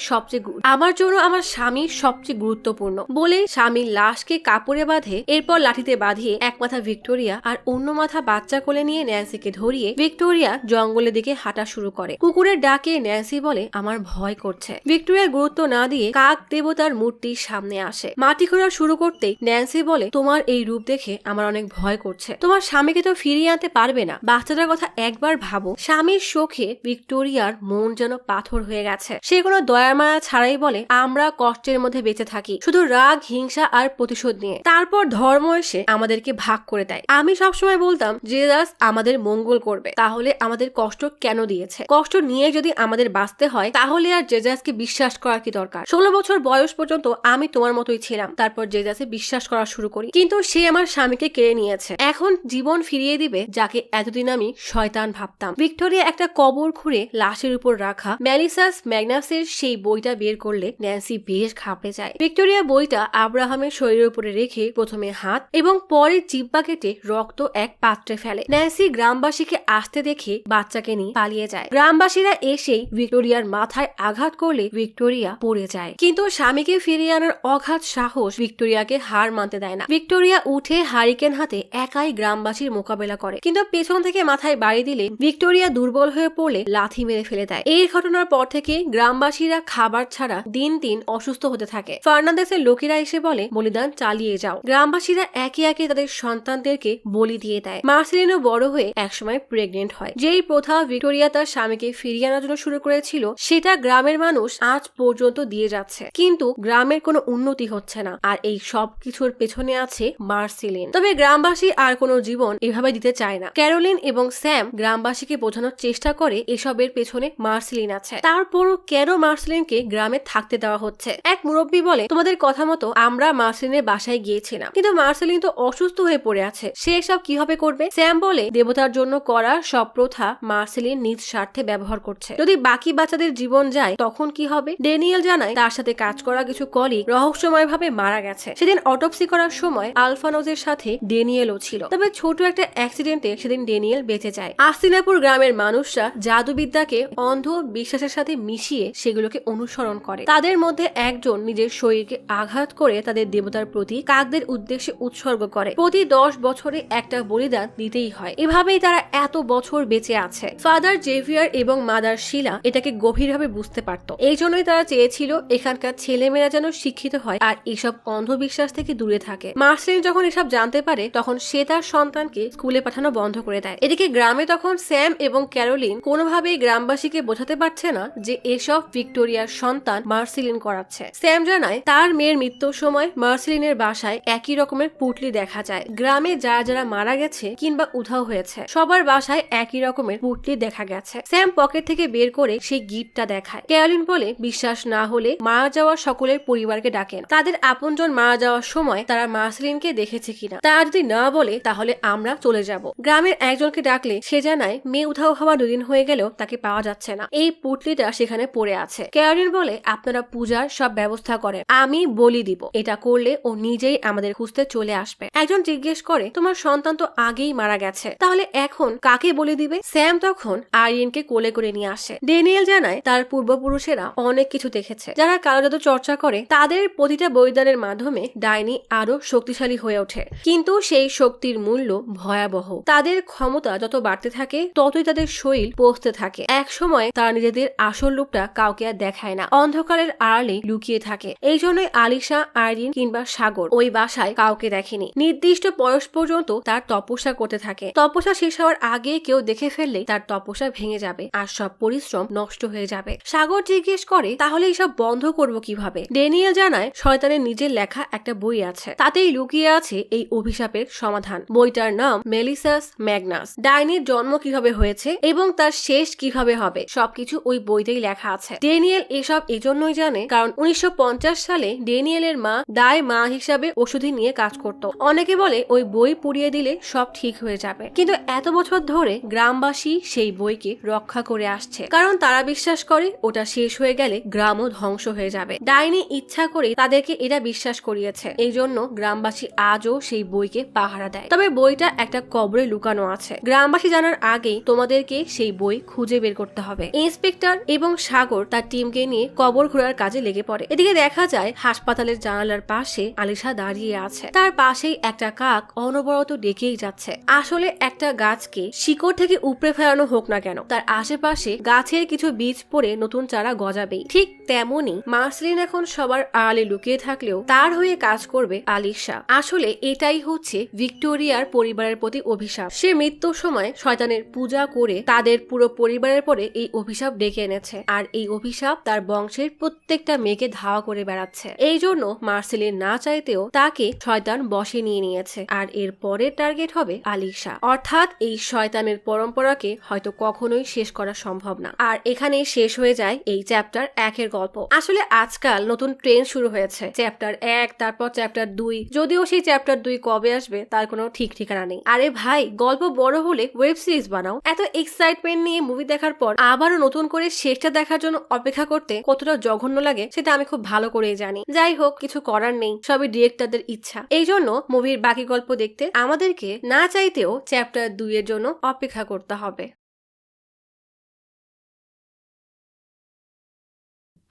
সবচেয়ে গুরুত্বপূর্ণ বলে স্বামীর লাশকে কাপড়ে বাঁধে। এরপর লাঠিতে বাঁধিয়ে এক মাথা ভিক্টোরিয়া আর অন্য মাথা বাচ্চা কোলে নিয়ে ন্যান্সিকে ধরিয়ে ভিক্টোরিয়া জঙ্গলের দিকে হাঁটা শুরু করে। কুকুরের ডাকে ন্যান্সি বলে আমার ভয় করছে। ভিক্টোরিয়া গুরুত্ব না দিয়ে কাক দেবতার মূর্তির সামনে আসে। মাটি খোঁড়া শুরু করতেই ন্যান্সি বলে তোমার এই রূপ দেখে আমার অনেক ভয় করছে, তোমার স্বামীকে তো ফিরিয়ে আনতে পারবে না, বাচ্চাটার কথা একবার ভাবো। স্বামীর শোকে ভিক্টোরিয়ার মন যেন পাথর হয়ে গেছে। সে কোনো দয়া মায়া ছাড়াই বলে আমরা কষ্টের মধ্যে বেঁচে থাকি শুধু রাগ, হিংসা আর প্রতিশোধ নিয়ে। তারপর ধর্ম এসে আমাদেরকে ভাগ করে দেয়। আমি সবসময় বলতাম জিজাস আমাদের মঙ্গল করবে, তাহলে আমাদের কষ্ট কেন দিয়েছে? কষ্ট নিয়ে যদি আমাদের বাঁচতে হয় তাহলে আর জেজাসকে বিশ্বাস করার কি দরকার? 16 বছর বয়স পর্যন্ত আমি তোমার মতোই ছিলাম, তারপর জেজাসে বিশ্বাস করা শুরু করি, কিন্তু সে আমার স্বামীকে কেড়ে নিয়েছে। এখন জীবন ফিরিয়ে দিবে যাকে এতদিন আমি শয়তান ভাবতাম। ভিক্টোরিয়া একটা কবর খুঁড়ে লাশের উপর রাখা ম্যালিসাস ম্যাগনাসের সেই বইটা বের করলে ন্যান্সি বেশ ঘাবড়ে যায়। ভিক্টোরিয়া বইটা আব্রাহামের শরীরের উপরে রেখে প্রথমে হাত এবং পরে জিহ্বা কেটে রক্ত এক পাত্রে ফেলে। ন্যান্সি গ্রামবাসীকে আসতে দেখে বাচ্চাকে নিয়ে পালিয়ে যায়। গ্রামবাসীরা এসেই ভিক্টোরিয়ার মাথায় আঘাত করলে ভিক্টোরিয়া পড়ে যায়, কিন্তু স্বামীকে ফিরিয়ে আনার অগাধ সাহস ভিক্টোরিয়াকে হার মানতে দেয় না। ভিক্টোরিয়া উঠে হারিকেন হাতে একাই গ্রামবাসীর মোকাবেলা করে, কিন্তু পেছন থেকে মাথায় বাড়ি দিলে ভিক্টোরিয়া দুর্বল হয়ে পড়লে লাথি মেরে ফেলে দেয়। এই ঘটনার পর থেকে গ্রামবাসীরা খাবার ছাড়া দিন দিন অসুস্থ হতে থাকে। ফার্নান্দেসের লোকেরা এসে বলে বলিদান চালিয়ে যাও। গ্রামবাসীরা একে একে তাদের সন্তানদেরকে বলি দিয়ে দেয়। মার্সেলিনও বড় হয়ে একসময় প্রেগনেন্ট হয়। যেই প্রথা ভিক্টোরিয়া তার স্বামীকে ফিরিয়ে আনার জন্য শুরু করেছিল সেটা গ্রামের মানুষ আজ পর্যন্ত দিয়ে যাচ্ছে, কিন্তু গ্রামের কোনো উন্নতি হচ্ছে না। আর এই সব কিছুর পেছনে আছে মার্সেলিন। তবে গ্রামবাসী আর কোনো জীবন এভাবে দিতে চায় না। ক্যারোলিন এবং স্যাম গ্রামবাসীকে বোঝানোর চেষ্টা করে এসবের পেছনে মার্সেলিন আছে। তারপরও কেন মার্সেলিনকে গ্রামে থাকতে দেওয়া হচ্ছে? এক মুরব্বী বলে তোমাদের কথা মতো আমরা মার্সেলিনের বাসায় গিয়েছিলাম, কিন্তু মার্সেলিন তো অসুস্থ হয়ে পড়ে আছে, সে এসব কিভাবে করবে? স্যাম বলে দেবতার জন্য করা সব প্রথা মার্সেলিন নিজ স্বার্থে ব্যবহার করছে। যদি বাকি বাচ্চাদের জীবন যায় তখন কি হবে? ড্যানিয়েল জানায় তার সাথে কাজ করা কিছু কলিগ রহস্যময়ভাবে মারা গেছে। সেদিন অটোপসি করার সময় আলফানোজের সাথে ড্যানিয়েলও ছিল, তবে ছোট একটা অ্যাক্সিডেন্টে সেদিন ড্যানিয়েল বেঁচে যায়। আস্তিনাপুর গ্রামের মানুষরা জাদুবিদ্যাকে অন্ধ বিশ্বাসের সাথে মিশিয়ে সেগুলোকে অনুসরণ করে। তাদের মধ্যে একজন নিজের শরীরকে আঘাত করে তাদের দেবতার প্রতি কাকদের উদ্দেশ্যে উৎসর্গ করে। প্রতি 10 বছরে একটা বলিদান দিতেই হয়। এভাবেই তারা এত বছর বেঁচে আছে। ফাদার জেভিয়ার এবং মাদার শিলা এটাকে গভীরভাবে বুঝতে পারত। এই জন্যই তারা চেয়েছিল এখানকার ছেলেমেয়েরা যেন শিক্ষিত হয় আর এসব অন্ধবিশ্বাস থেকে দূরে থাকে। মার্সেলিন যখন এসব জানতে পারে তখন সে তার সন্তানকে স্কুলে পাঠানো বন্ধ করে দেয়। এদিকে গ্রামে তখন স্যাম এবং ক্যারোলিন কোনোভাবেই গ্রামবাসীকে বোঝাতে পারছে না যে এসব ভিক্টোরিয়ার সন্তান মার্সেলিন করাচ্ছে। স্যাম জানায় তার মেয়ের মৃত্যুর সময় মার্সেলিনের বাসায় একই রকমের পুটলি দেখা যায়। গ্রামে যারা যারা মারা গেছে কিংবা উধাও হয়েছে সবার বাসায় একই রকমের পুটলি দেখা গেছে। স্যাম পকেট থেকে বের করে সেই গিফটটা দেখায়। ক্যারোলিন বলে বিশ্বাস না হলে মারা যাওয়া সকলের পরিবারকে ডাকেন, তাদের আপনজন মারা যাওয়ার সময় তারা মার্সেলিনকে দেখেছে কিনা। তারা যদি না বলে তাহলে আমরা চলে যাব। গ্রামের একজনকে ডাকলে সে জানায় মেয়ে উধাও হওয়া 2 দিন হয়ে গেলেও তাকে পাওয়া যাচ্ছে না, এই পুটলিটা সেখানে পড়ে আছে। ক্যারোলিন বলে আপনারা পূজার সব ব্যবস্থা করেন, আমি বলি দিব, এটা করলে ও নিজেই আমাদের খুঁজতে চলে আসবে। একজন জিজ্ঞেস করে তোমার সন্তান তো আগেই মারা গেছে, তাহলে এখন কাকে বলে দিবে? স্যাম তখন আরিয়েনকে কোলে করে নিয়ে আসে। ড্যানিয়েল জানায় তার পূর্বপুরুষেরা অনেক কিছু দেখেছে, যারা কালো জাদু চর্চা করে তাদের প্রতিটা বলিদানের মাধ্যমে ডাইনি আরো শক্তিশালী হয়ে ওঠে, কিন্তু সেই শক্তির মূল্য ভয়াবহ। তাদের ক্ষমতা যত বাড়তে থাকে ততই তাদের শরীর পচতে থাকে। এক সময় তারা নিজেদের আসল রূপটা কাউকে আর দেখায় না, অন্ধকারের আড়ালে লুকিয়ে থাকে। এই জন্যই আলিশা, আইরিন কিংবা সাগর ওই বাসায় কাউকে দেখেনি। নির্দিষ্ট বয়স পর্যন্ত তার তপস্যা করতে থাকে। তপস্যা শেষ হওয়ার আগে কেউ দেখে ফেললে তার তপস্যা ভেঙে যাবে আর সব পরিশ্রম নষ্ট হয়ে যাবে। সাগর জিজ্ঞেস করে তাহলে এইসব বন্ধ করবো কিভাবে? ড্যানিয়েল জানায় শয়তানের নিজের লেখা একটা বই আছে, তাতেই লুকিয়ে আছে এই অভিশাপের সমাধান। বইটার নাম মেলিসাস ম্যাগনাস। ডাইনির জন্ম কিভাবে হয়েছে এবং তার শেষ কিভাবে হবে সবকিছু ওই বইতেই লেখা আছে। ড্যানিয়েল এসব এজন্যই জানে কারণ 1950 সালে ড্যানিয়েলের মা দায় মা হিসাবে ওষুধি নিয়ে কাজ করত। অনেকে বলে ওই বই পুড়িয়ে দিলে সব ঠিক হয়ে যাবে, কিন্তু এত বছর ধরে গ্রামবাসী সেই বইকে রক্ষা করে আসছে, কারণ তারা বিশ্বাস করে ওটা শেষ হয়ে গেলে গ্রামও ধ্বংস হয়ে যাবে। ডাইনি ইচ্ছা করে তাদেরকে এটা বিশ্বাস করিয়েছে, এই জন্য গ্রামবাসী আজও সেই বইকে পাহারা দেয়। তবে বইটা একটা কবরে লুকানো আছে, গ্রামবাসী জানার আগেই তোমাদেরকে সেই বই খুঁজে বের করতে হবে। ইন্সপেক্টর এবং সাগর তার টিমকে নিয়ে কবর ঘোরার কাজে লেগে পড়ে। এদিকে দেখা যায় হাসপাতালের জানালার পাশে আলিশা দাঁড়িয়ে আছে, তার পাশেই একটা কাক অনবরত ডেকেই যাচ্ছে। আসলে একটা গাছকে শিকড় থেকে উপড়ে ফেলানো হোক না কেন, তার আশেপাশে গাছের কিছু বীজ পড়ে নতুন চারা গজাবেই। ঠিক তেমনি মার্সেলিন এখন সবার আড়ালে লুকিয়ে থাকলেও তার হয়ে কাজ করবে আলিশা। আসলে এটাই হচ্ছে ভিক্টোরিয়ার পরিবারের প্রতি অভিশাপ। সে মৃত্যুর সময় শয়তানের পূজা করে তাদের পুরো পরিবারের পরে এই অভিশাপ ডেকে এনেছে, আর এই অভিশাপ তার বংশের প্রত্যেকটা মেয়েকে ধাওয়া করে বেড়াচ্ছে। এই জন্য মার্সেলিন না চাইতেও তাকে শয়তান বশে নিয়ে নিয়েছে, আর এর পরের টার্গেট হবে আলিশা। অর্থাৎ এই শয়তানের পরম্পরাকে হয়তো কখনোই শেষ করা সম্ভব না। আর এখানেই শেষ হয়ে যায় এই চ্যাপ্টার 1-এর গল্প। আসলে আজকাল নতুন ট্রেন্ড শুরু হয়েছে, চ্যাপ্টার 1 তারপর চ্যাপ্টার 2, যদিও সেই চ্যাপ্টার 2 কবে আসবে তার কোনো ঠিক ঠিকানা নেই। আরে ভাই, গল্প বড় হলে ওয়েব সিরিজ বানাও। এত এক্সাইটমেন্ট নিয়ে মুভি দেখার পর আবারও নতুন করে শেষটা দেখার জন্য অপেক্ষা করতে কতটা জঘন্য লাগে সেটা আমি খুব ভালো করেই জানি। যাই হোক, কিছু করার নেই, সবই ডিরেক্টরদের ইচ্ছা। এই জন্য মুভির বাকি গল্প দেখতে আমাদেরকে না চাইতেও চ্যাপ্টার 2 এর জন্য অপেক্ষা করতে হবে।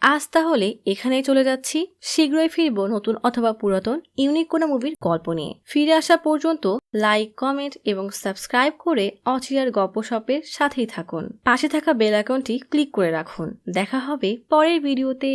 আজ তাহলে এখানেই চলে যাচ্ছি। শীঘ্রই ফিরবো নতুন অথবা পুরাতন ইউনিক কোনো মুভির গল্প নিয়ে। ফিরে আসা পর্যন্ত লাইক, কমেন্ট এবং সাবস্ক্রাইব করে অচিরার গপ্পসপের সাথেই থাকুন। পাশে থাকা বেল আইকনটি ক্লিক করে রাখুন। দেখা হবে পরের ভিডিওতে।